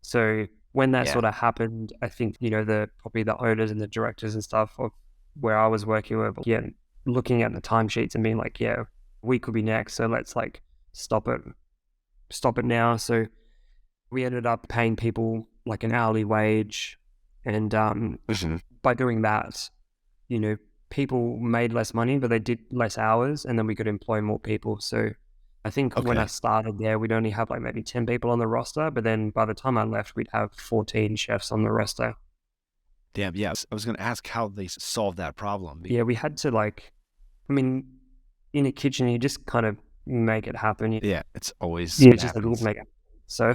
So when that Yeah. sort of happened, I think, probably the owners and the directors and stuff of where I was working were, looking at the timesheets and being like, yeah, we could be next. So let's like stop it now. So we ended up paying people like an hourly wage. And by doing that, people made less money, but they did less hours, and then we could employ more people. So I think when I started there, we'd only have like maybe 10 people on the roster, but then by the time I left, we'd have 14 chefs on the roster. Damn, yeah. I was going to ask how they solved that problem. Yeah, we had to in a kitchen, you just kind of make it happen. Yeah, it's always just a little make it. So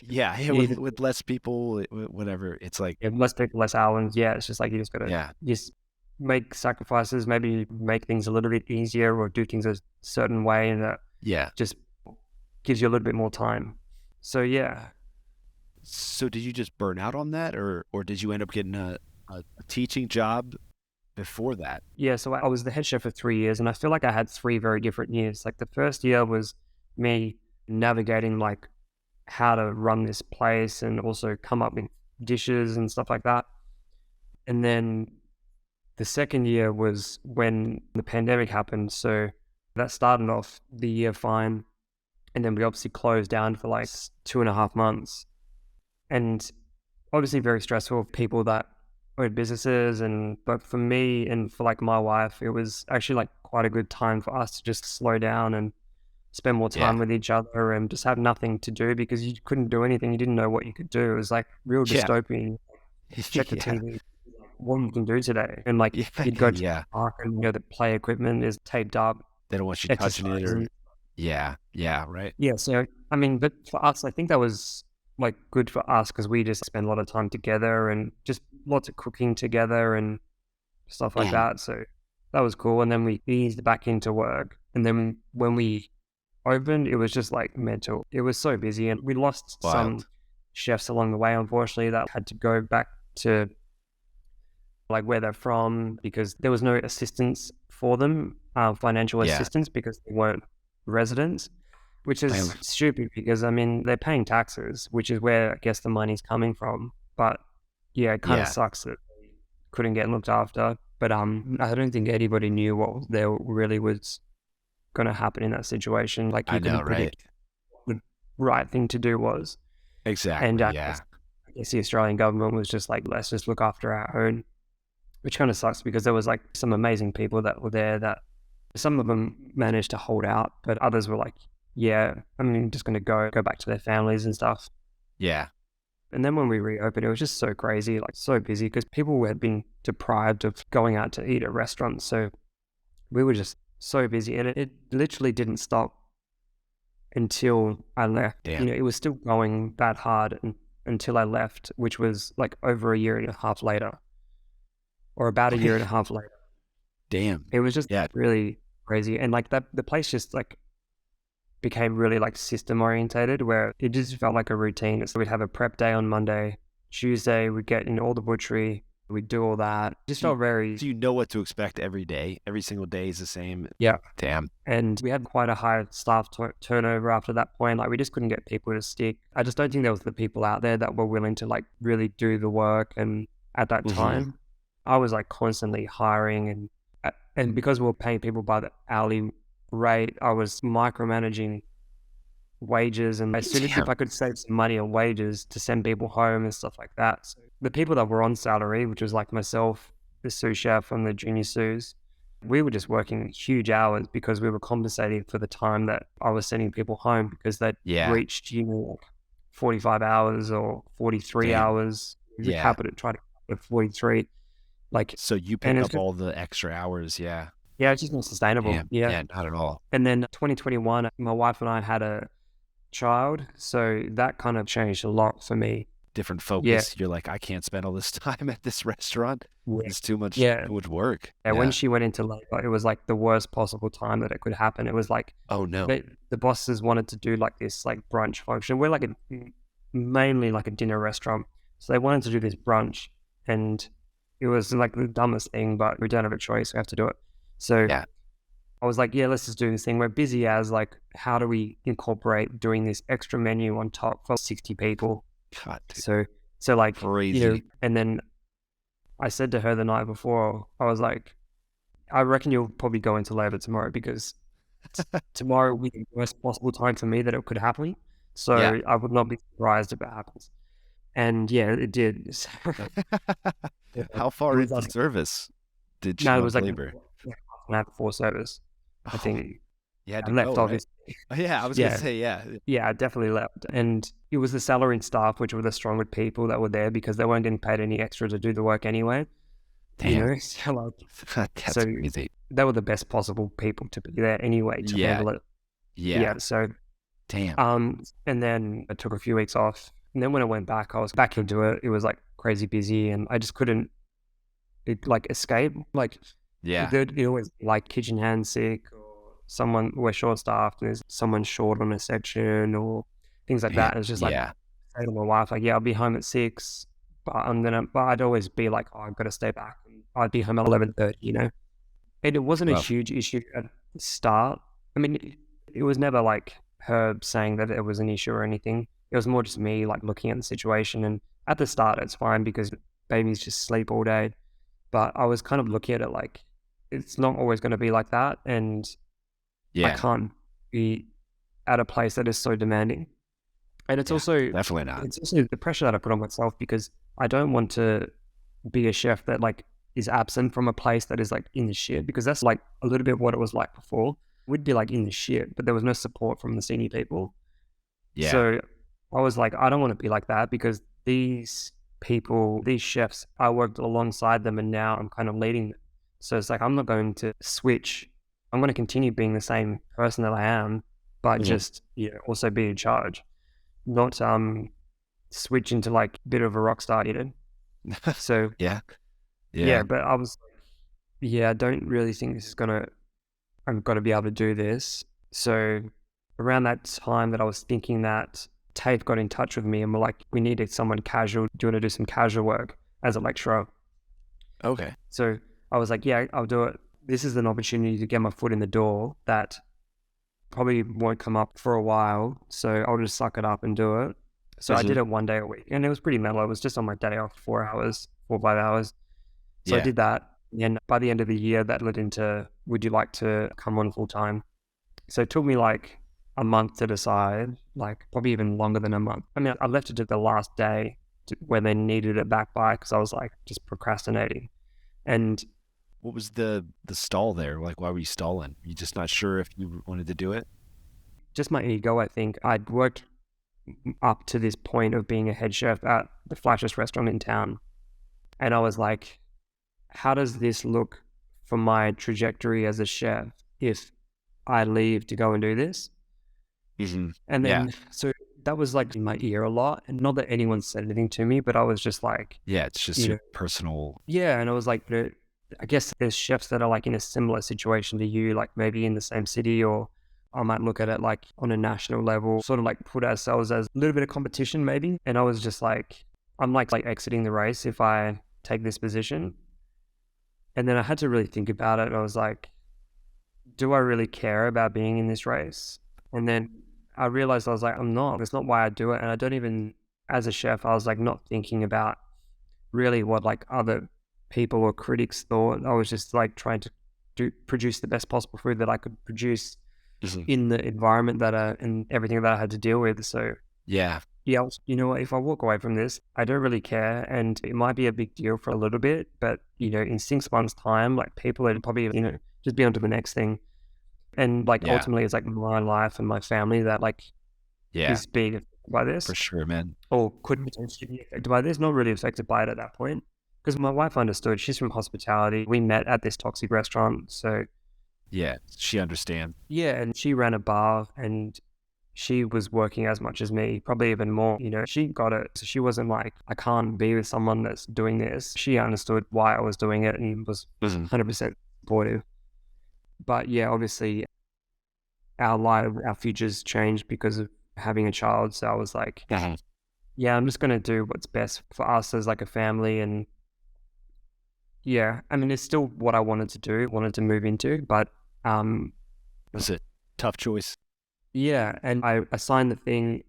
yeah, with less people, whatever, it's like less people, less hours. Yeah, it's just like you just gotta just make sacrifices, maybe make things a little bit easier or do things a certain way, and that just gives you a little bit more time. So yeah. So did you just burn out on that, or did you end up getting a teaching job before that? Yeah, so I was the head chef for 3 years, and I feel like I had 3 very different years. Like the first year was me navigating like how to run this place and also come up with dishes and stuff like that. And then the second year was when the pandemic happened. So that started off the year fine. And then we obviously closed down for like 2.5 months. And obviously very stressful for people that own businesses. But for me and for like my wife, it was actually like quite a good time for us to just slow down and spend more time with each other and just have nothing to do, because you couldn't do anything. You didn't know what you could do. It was like real dystopian. Check the TV. What we can do today. And like you'd go to the park and the play equipment is taped up. They don't want you touching it or right. Yeah. So I mean, but for us, I think that was like good for us because we just spend a lot of time together and just lots of cooking together and stuff like that. So that was cool. And then we eased back into work. And then when we opened, it was just like mental. It was so busy, and we lost some chefs along the way, unfortunately, that had to go back to like where they're from because there was no assistance for them, financial assistance, because they weren't residents, which is stupid because I mean they're paying taxes, which is where I guess the money's coming from. But yeah, it kind of sucks that they couldn't get looked after. But I don't think anybody knew what there really was going to happen in that situation. Like you couldn't predict what the right thing to do was. Exactly. And I guess the Australian government was just like, let's just look after our own, which kind of sucks because there was like some amazing people that were there that some of them managed to hold out, but others were like, yeah, I'm just going to go back to their families and stuff. Yeah. And then when we reopened, it was just so crazy, like so busy because people had been deprived of going out to eat at restaurants. So we were just so busy, and it literally didn't stop until I left. Damn. It was still going that hard until I left, which was like over a year and a half later, or about a year and a half later. Damn. It was just really crazy, and like that, the place just like became really like system orientated, where it just felt like a routine. So we'd have a prep day on Monday, Tuesday we'd get in all the butchery. We'd do all that. Just felt very... So you know what to expect every day? Every single day is the same? Yeah. Damn. And we had quite a high staff turnover after that point. Like we just couldn't get people to stick. I just don't think there was the people out there that were willing to like really do the work. And at that time, I was like constantly hiring and because we were paying people by the hourly rate, I was micromanaging wages, and as soon as if I could save some money on wages to send people home and stuff like that. So the people that were on salary, which was like myself, the sous chef and the junior sous, we were just working huge hours because we were compensating for the time that I was sending people home because they'd reached 45 hours or 43 hours. We happened to try to get 43. Like, so you pick up all the extra hours, Yeah, it's just not sustainable. Yeah, not at all. And then 2021, my wife and I had a child, so that kind of changed a lot for me. Different focus. You're like, I can't spend all this time at this restaurant. It's too much work. And when she went into labor, it was like the worst possible time that it could happen. It was like, oh no, the bosses wanted to do like this like brunch function. We're like mainly like a dinner restaurant, so they wanted to do this brunch, and it was like the dumbest thing, but we don't have a choice. We have to do it. So I was like, let's just do this thing. We're busy as like, how do we incorporate doing this extra menu on top for 60 people? God, dude, So like, crazy. and then I said to her the night before, I was like, I reckon you'll probably go into labor tomorrow because tomorrow will be the worst possible time for me that it could happen. Yeah. So I would not be surprised if it happens. And yeah, it did. So, yeah, How it far was into like, service did she no, it go was into like labor? half an hour before service. I Oh, think you had I to go, left, right? obviously. Yeah, I was gonna Yeah, say, yeah. yeah, I definitely left. And it was the salaried staff, which were the stronger people that were there because they weren't getting paid any extra to do the work anyway. Damn, So like, that's so crazy. they were the best possible people to be there anyway to Yeah, handle it. yeah. Yeah. So, Damn. and then I took a few weeks off. And then when I went back, I was back into it. It was like crazy busy and I just couldn't like escape. Like Yeah, there'd be always like kitchen hand sick or someone, we're short staffed and there's someone short on a section or things like that. damn. And it's just like, Yeah, say to my wife, like, yeah, I'll be home at 6, but but I'd always be like, oh, I've got to stay back. And I'd be home at 11:30, And it wasn't a rough. huge issue at the start. I mean, it was never like her saying that it was an issue or anything. It was more just me like looking at the situation. And at the start, it's fine because babies just sleep all day. But I was kind of looking at it like it's not always going to be like that. And I Yeah, can't be at a place that is so demanding. And yeah. Definitely not. it's also the pressure that I put on myself because I don't want to be a chef that like is absent from a place that is like in the shit because that's like a little bit what it was like before. We'd be like in the shit, but there was no support from the senior people. Yeah, So I was like, I don't want to be like that because these people, these chefs, I worked alongside them and now I'm kind of leading them. So it's like, I'm not going to switch. I'm going to continue being the same person that I am, but Mhm. just, also be in charge, not switch into like a bit of a rock star. So Yeah, yeah, yeah. but I was like, yeah, I don't really think I'm going to be able to do this. So around that time that I was thinking that, TAFE got in touch with me and were like, we needed someone casual. Do you want to do some casual work as a lecturer? Okay. So I was like, yeah, I'll do it. This is an opportunity to get my foot in the door that probably won't come up for a while. So I'll just suck it up and do it. So I Mhm. did it one day a week and it was pretty mellow. It was just on my day off, 4 hours, 4 or 5 hours. So I Yeah. did that. And by the end of the year, that led into, would you like to come on full time? So it took me like a month to decide, like probably even longer than a month. I mean, I left it to the last day where they needed it back by because I was like just procrastinating. And What was the stall there? Like, why were you stalling? You just not sure if you wanted to do it? just my ego, I think. I'd worked up to this point of being a head chef at the flashiest restaurant in town. And I was like, how does this look for my trajectory as a chef if I leave to go and do this? Mhm. And Yeah. then, so that was like in my ear a lot. And not that anyone said anything to me, but I was just like, Yeah, it's just you your know, personal. yeah. And I was like, I guess there's chefs that are like in a similar situation to you, like maybe in the same city, or I might look at it like on a national level, sort of like put ourselves as a little bit of competition maybe. And I was just like, I'm like exiting the race if I take this position. And then I had to really think about it. And I was like, do I really care about being in this race? And then I realized I was like, I'm not. That's not why I do it. And I don't even, as a chef, I was like not thinking about really what like other people or critics thought. I was just like trying to produce the best possible food that I could produce Mhm. in the environment that and everything that I had to deal with. So Yeah. yeah, you know what, if I walk away from this, I don't really care. And it might be a big deal for a little bit, but in 6 months time, like people are probably, just be on to the next thing. And like Yeah. ultimately it's like my life and my family that like Yeah. is being affected by For this sure, man. or could potentially be affected by this, not really affected by it at that point. Because my wife understood, she's from hospitality. We met at this toxic restaurant. So Yeah. She understands. yeah, and she ran a bar and she was working as much as me, probably even more. She got it. So she wasn't like, I can't be with someone that's doing this. She understood why I was doing it and was Mhm. 100% supportive. But yeah, obviously our futures changed because of having a child. So I was like, Mhm. yeah, I'm just going to do what's best for us as like a family. And yeah, I mean, it's still what I wanted to do, wanted to move into, but Was it tough choice? yeah. And I signed the thing.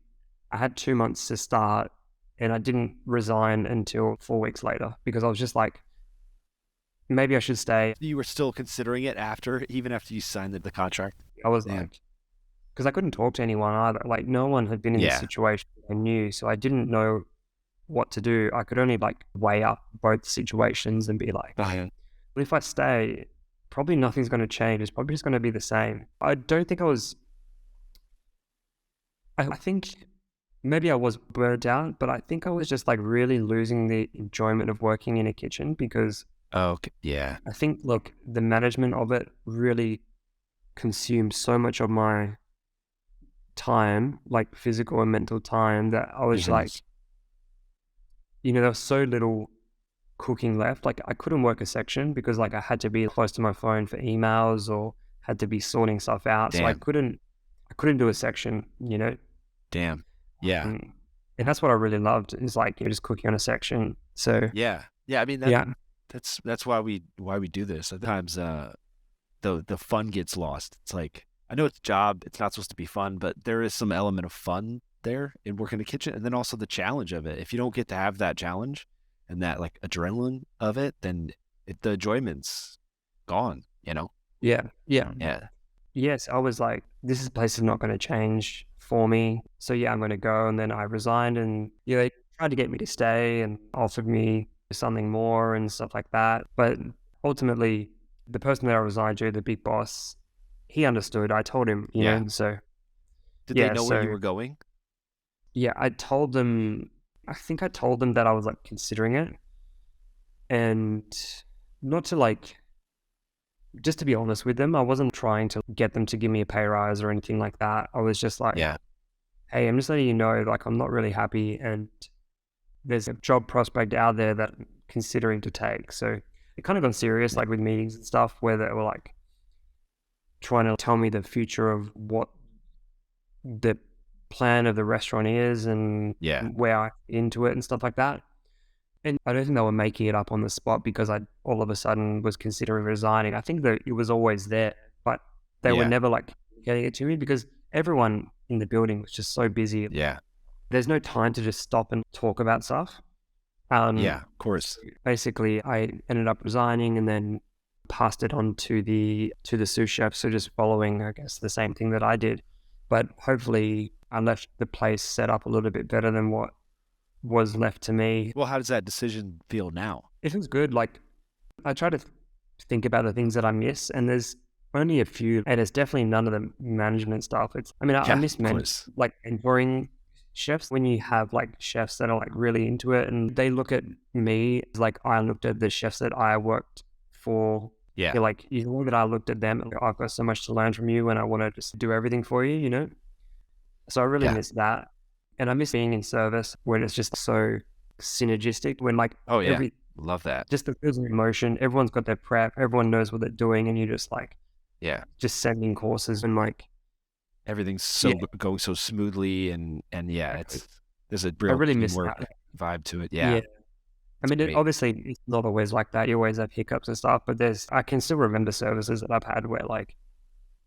I had 2 months to start And I didn't resign until 4 weeks later because I was just like, maybe I should stay. You were still considering it even after you signed the contract? I was Yeah. like, because I couldn't talk to anyone either. Like no one had been in this situation I knew, so I didn't know what to do. I could only like weigh up both situations and be like, well, if I stay, probably nothing's going to change. It's probably just going to be the same. I don't think I think maybe I was burnt out, but I think I was just like really losing the enjoyment of working in a kitchen because yeah. I think, look, the management of it really consumed so much of my time, like physical and mental time, that I was like, there was so little cooking left. Like I couldn't work a section because like I had to be close to my phone for emails or had to be sorting stuff out. So I couldn't do a section, Damn. Yeah. And that's what I really loved is like just cooking on a section. So yeah. I mean, that's why we do this. Sometimes the fun gets lost. It's like, I know it's a job, it's not supposed to be fun, but there is some element of fun there in working in the kitchen, and then also the challenge of it. If you don't get to have that challenge and that like adrenaline of it, then the enjoyment's gone, Yeah. Yes, I was like, this place is not going to change for me. So yeah, I'm going to go. And then I resigned, and they tried to get me to stay and offered me something more and stuff like that. But ultimately, the person that I resigned to, the big boss, he understood. I told him, you know, so. Did they know where you were going? Yeah, I told them that I was like considering it, and not to like, just to be honest with them, I wasn't trying to get them to give me a pay rise or anything like that. I was just like, hey, I'm just letting you know, like, I'm not really happy, and there's a job prospect out there that I'm considering to take. So it kind of got serious, like with meetings and stuff, where they were like trying to tell me the future of what the plan of the restaurant is and where I fit into it and stuff like that. And I don't think they were making it up on the spot because I all of a sudden was considering resigning. I think that it was always there, but they were never like getting it to me because everyone in the building was just so busy. Yeah. There's no time to just stop and talk about stuff. Of course. Basically, I ended up resigning and then passed it on to the sous chef. So just following, I guess, the same thing that I did. But hopefully I left the place set up a little bit better than what was left to me. Well, how does that decision feel now? It feels good. Like I try to think about the things that I miss, and there's only a few, and it's definitely none of the management stuff. I miss like mentoring chefs when you have like chefs that are like really into it and they look at me like I looked at the chefs that I worked for. Yeah. You're like, you look that I looked at them and I've got so much to learn from you and I want to just do everything for you, So I really miss that. And I miss being in service when it's just so synergistic, when like, love that. Just the physical emotion, everyone's got their prep, everyone knows what they're doing, and you're just like, just sending courses and like, everything's going so smoothly and there's a real I really miss teamwork that vibe to it. Yeah. I mean, obviously it's not always like that. You always have hiccups and stuff, but I can still remember services that I've had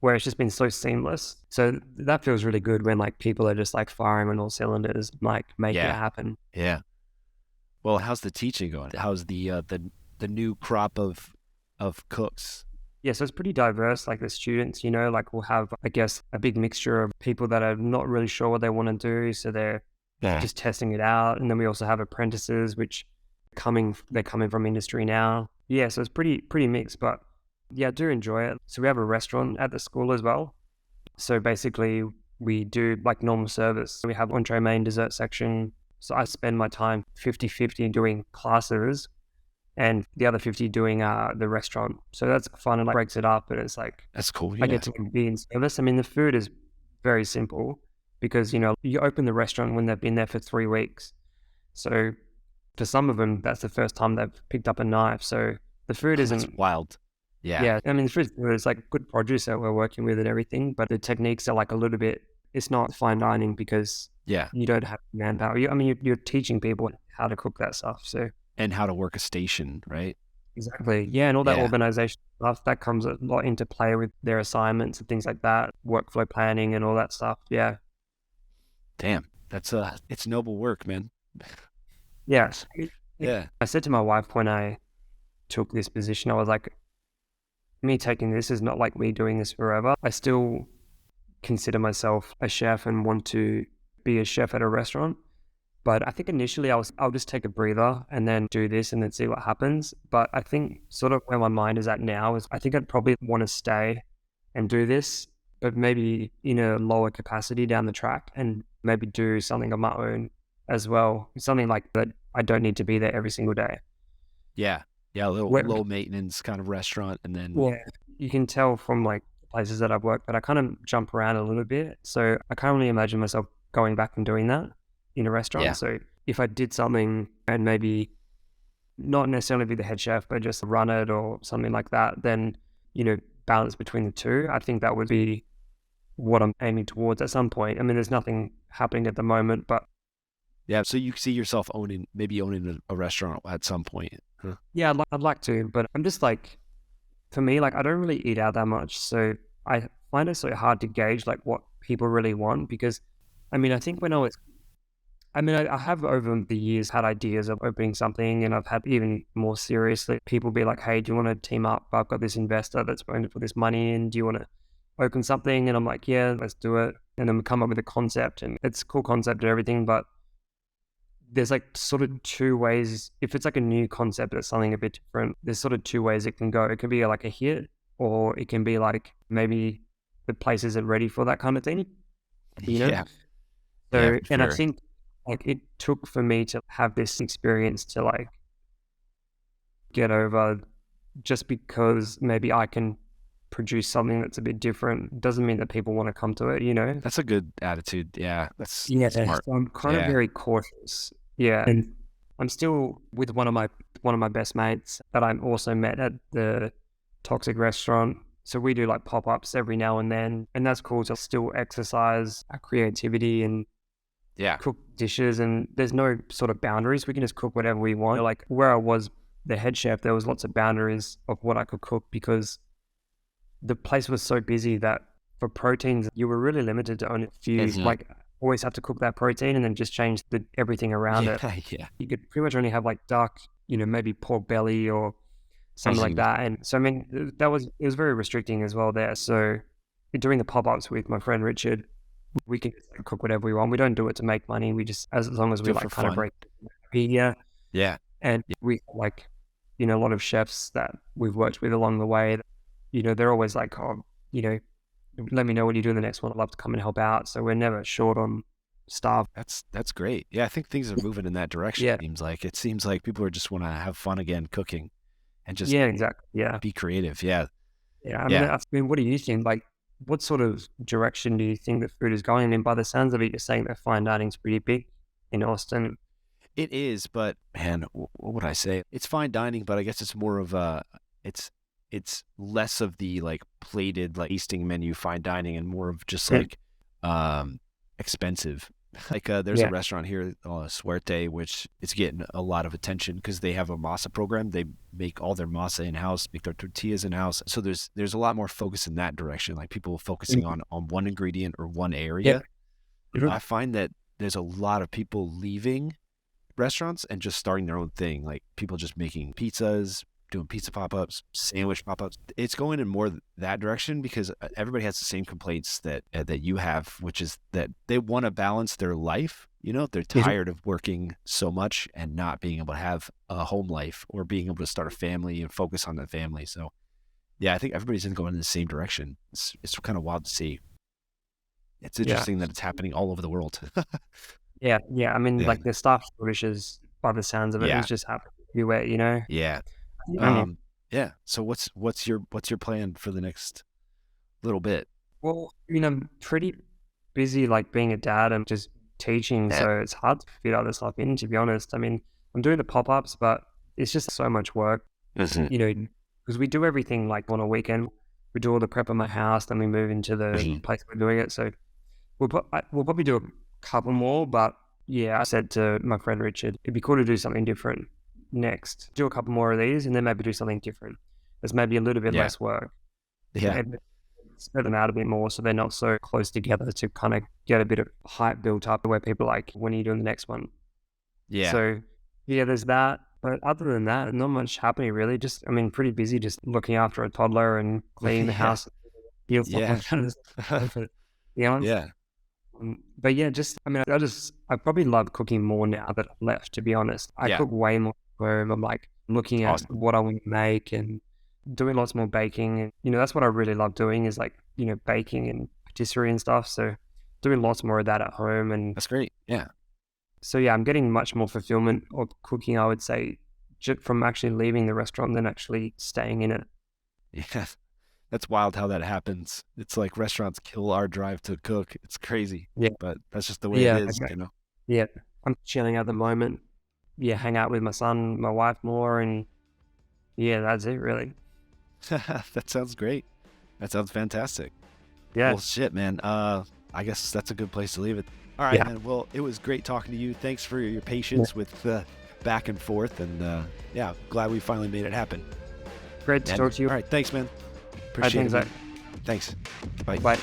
where it's just been so seamless. So that feels really good when like people are just like firing on all cylinders, like making it happen. Yeah. Well, how's the teaching going? How's the new crop of cooks? Yeah, so it's pretty diverse. Like the students, like we'll have, I guess, a big mixture of people that are not really sure what they want to do. So they're just testing it out. And then we also have apprentices, which they're coming from industry now. Yeah, so it's pretty mixed, but yeah, I do enjoy it. So we have a restaurant at the school as well. So basically we do like normal service. We have entree, main, dessert section. So I spend my time 50-50 doing classes and the other 50 doing the restaurant. So that's fun and like breaks it up and it's like, that's cool. I get to be in service. I mean, the food is very simple because, you open the restaurant when they've been there for 3 weeks. So for some of them, that's the first time they've picked up a knife. So the food isn't... That's wild. Yeah. Yeah. I mean, the food is like good produce that we're working with and everything, but the techniques are like a little bit, it's not fine dining because you don't have manpower. You're teaching people how to cook that stuff. So and how to work a station, right? Exactly. Yeah. And all that organization stuff that comes a lot into play with their assignments and things like that, workflow planning and all that stuff. Yeah. Damn. It's noble work, man. Yeah. Yeah. I said to my wife when I took this position, I was like, me taking this is not like me doing this forever. I still consider myself a chef and want to be a chef at a restaurant. But I think initially I'll just take a breather and then do this and then see what happens. But I think sort of where my mind is at now is I think I'd probably want to stay and do this, but maybe in a lower capacity down the track and maybe do something on my own as well. Something like that. I don't need to be there every single day. Yeah. Yeah. A little Where, low maintenance kind of restaurant. And then, yeah, you can tell from like places that I've worked that I kind of jump around a little bit. So I can't really imagine myself going back and doing that in a restaurant. Yeah. So if I did something and maybe not necessarily be the head chef, but just run it or something like that, then, balance between the two, I think that would be what I'm aiming towards at some point. I mean, there's nothing happening at the moment, but yeah. So you see yourself maybe owning a restaurant at some point. Huh? yeah, I'd like to, but I'm just like, for me, like I don't really eat out that much. So I find it so hard to gauge like what people really want because, I mean, I think I have over the years had ideas of opening something, and I've had even more seriously people be like, hey, do you want to team up? I've got this investor that's willing to put this money in. Do you want to open something? And I'm like, yeah, let's do it. And then we come up with a concept, and it's a cool concept and everything, but there's like sort of two ways. If it's like a new concept or something a bit different, there's sort of two ways it can go. It can be like a hit, or it can be like maybe the place isn't ready for that kind of thing, Yeah. So, Yeah, and I sure. think like it took for me to have this experience to like get over just because maybe I can produce something that's a bit different doesn't mean that people want to come to it. That's a good attitude. Yeah. That's smart. So I'm kind of Yeah. very cautious. Yeah. And I'm still with one of my best mates that I also met at the Toxic restaurant. So we do like pop-ups every now and then, and that's cool to still exercise our creativity and Yeah. cook dishes, and there's no sort of boundaries. We can just cook whatever we want. Like where I was the head chef, there was lots of boundaries of what I could cook because the place was so busy that for proteins, you were really limited to only a few, like always have to cook that protein and then just change everything around it. Yeah. You could pretty much only have like duck, maybe pork belly or something like that. And so, I mean, it was very restricting as well there. So during the pop-ups with my friend Richard, we can just cook whatever we want. We don't do it to make money. We just, as long as we Do it like for kind of fun. break. Yeah. Yeah. And we like, a lot of chefs that we've worked with along the way, they're always like, oh, let me know when you do the next one. I'd love to come and help out. So we're never short on staff. That's great. Yeah, I think things are moving in that direction. Yeah. It seems like people are just want to have fun again cooking and just Yeah, exactly. Yeah. be creative. Yeah. Yeah. I Yeah. mean, what do you think? Like, what sort of direction do you think the food is going? I mean, by the sounds of it, you're saying that fine dining is pretty big in Austin. It is, but man, what would I say? It's fine dining, but I guess it's more of it's less of the like plated like tasting menu fine dining and more of just like expensive. Like there's a restaurant here, Suerte, which is getting a lot of attention because they have a masa program. They make all their masa in house, make their tortillas in house. So there's a lot more focus in that direction, like people focusing on one ingredient or one area. I find that there's a lot of people leaving restaurants and just starting their own thing, like people just making pizzas, doing pizza pop-ups, sandwich pop-ups. It's going in more that direction because everybody has the same complaints that you have, which is that they want to balance their life. They're tired of working so much and not being able to have a home life or being able to start a family and focus on the family. So yeah, I think everybody's going in the same direction. It's kind of wild to see. It's interesting that it's happening all over the world. Yeah. I mean, like the staff shortages, by the sounds of it, it's just happening everywhere. Yeah. Yeah. So what's your plan for the next little bit? Well, I'm pretty busy, like being a dad and just teaching, so it's hard to fit other stuff in. To be honest, I mean, I'm doing the pop-ups, but it's just so much work. Because we do everything like on a weekend. We do all the prep in my house, then we move into the place we're doing it. So we'll probably do a couple more, but yeah, I said to my friend Richard, it'd be cool to do something different next. Do a couple more of these and then maybe do something different. There's maybe a little bit less work. Yeah. Spread them out a bit more so they're not so close together to kind of get a bit of hype built up where people are like, when are you doing the next one? Yeah. So yeah, there's that. But other than that, not much happening really. Just, I mean, pretty busy just looking after a toddler and cleaning the Yeah. house. Feels like Yeah. kind of stuff, to be honest. Yeah. But yeah, just, I mean, I probably love cooking more now that I've left, to be honest. I Yeah. cook way more at home. I'm like looking at Awesome. what I want to make and doing lots more baking. And, you know, that's what I really love doing is like, you know, baking and patisserie and stuff. So doing lots more of that at home. And That's great. Yeah. so, yeah, I'm getting much more fulfillment of cooking, I would say, from actually leaving the restaurant than actually staying in it. Yeah. That's wild how that happens. It's like restaurants kill our drive to cook. It's crazy. Yeah. But that's just the way Yeah. it is, Okay. you know? Yeah. I'm chilling at the moment. Yeah. Hang out with my son, my wife more. And yeah, that's it really. That sounds great. That sounds fantastic. Yeah. Well, shit, man. I guess that's a good place to leave it. All right, Yeah. man. Well, it was great talking to you. Thanks for your patience with the back and forth. And yeah, glad we finally made it happen. Great to And, talk to you. all right. Thanks, man. All right, Appreciate thanks, it. Zach. Man. Thanks. Bye. Bye.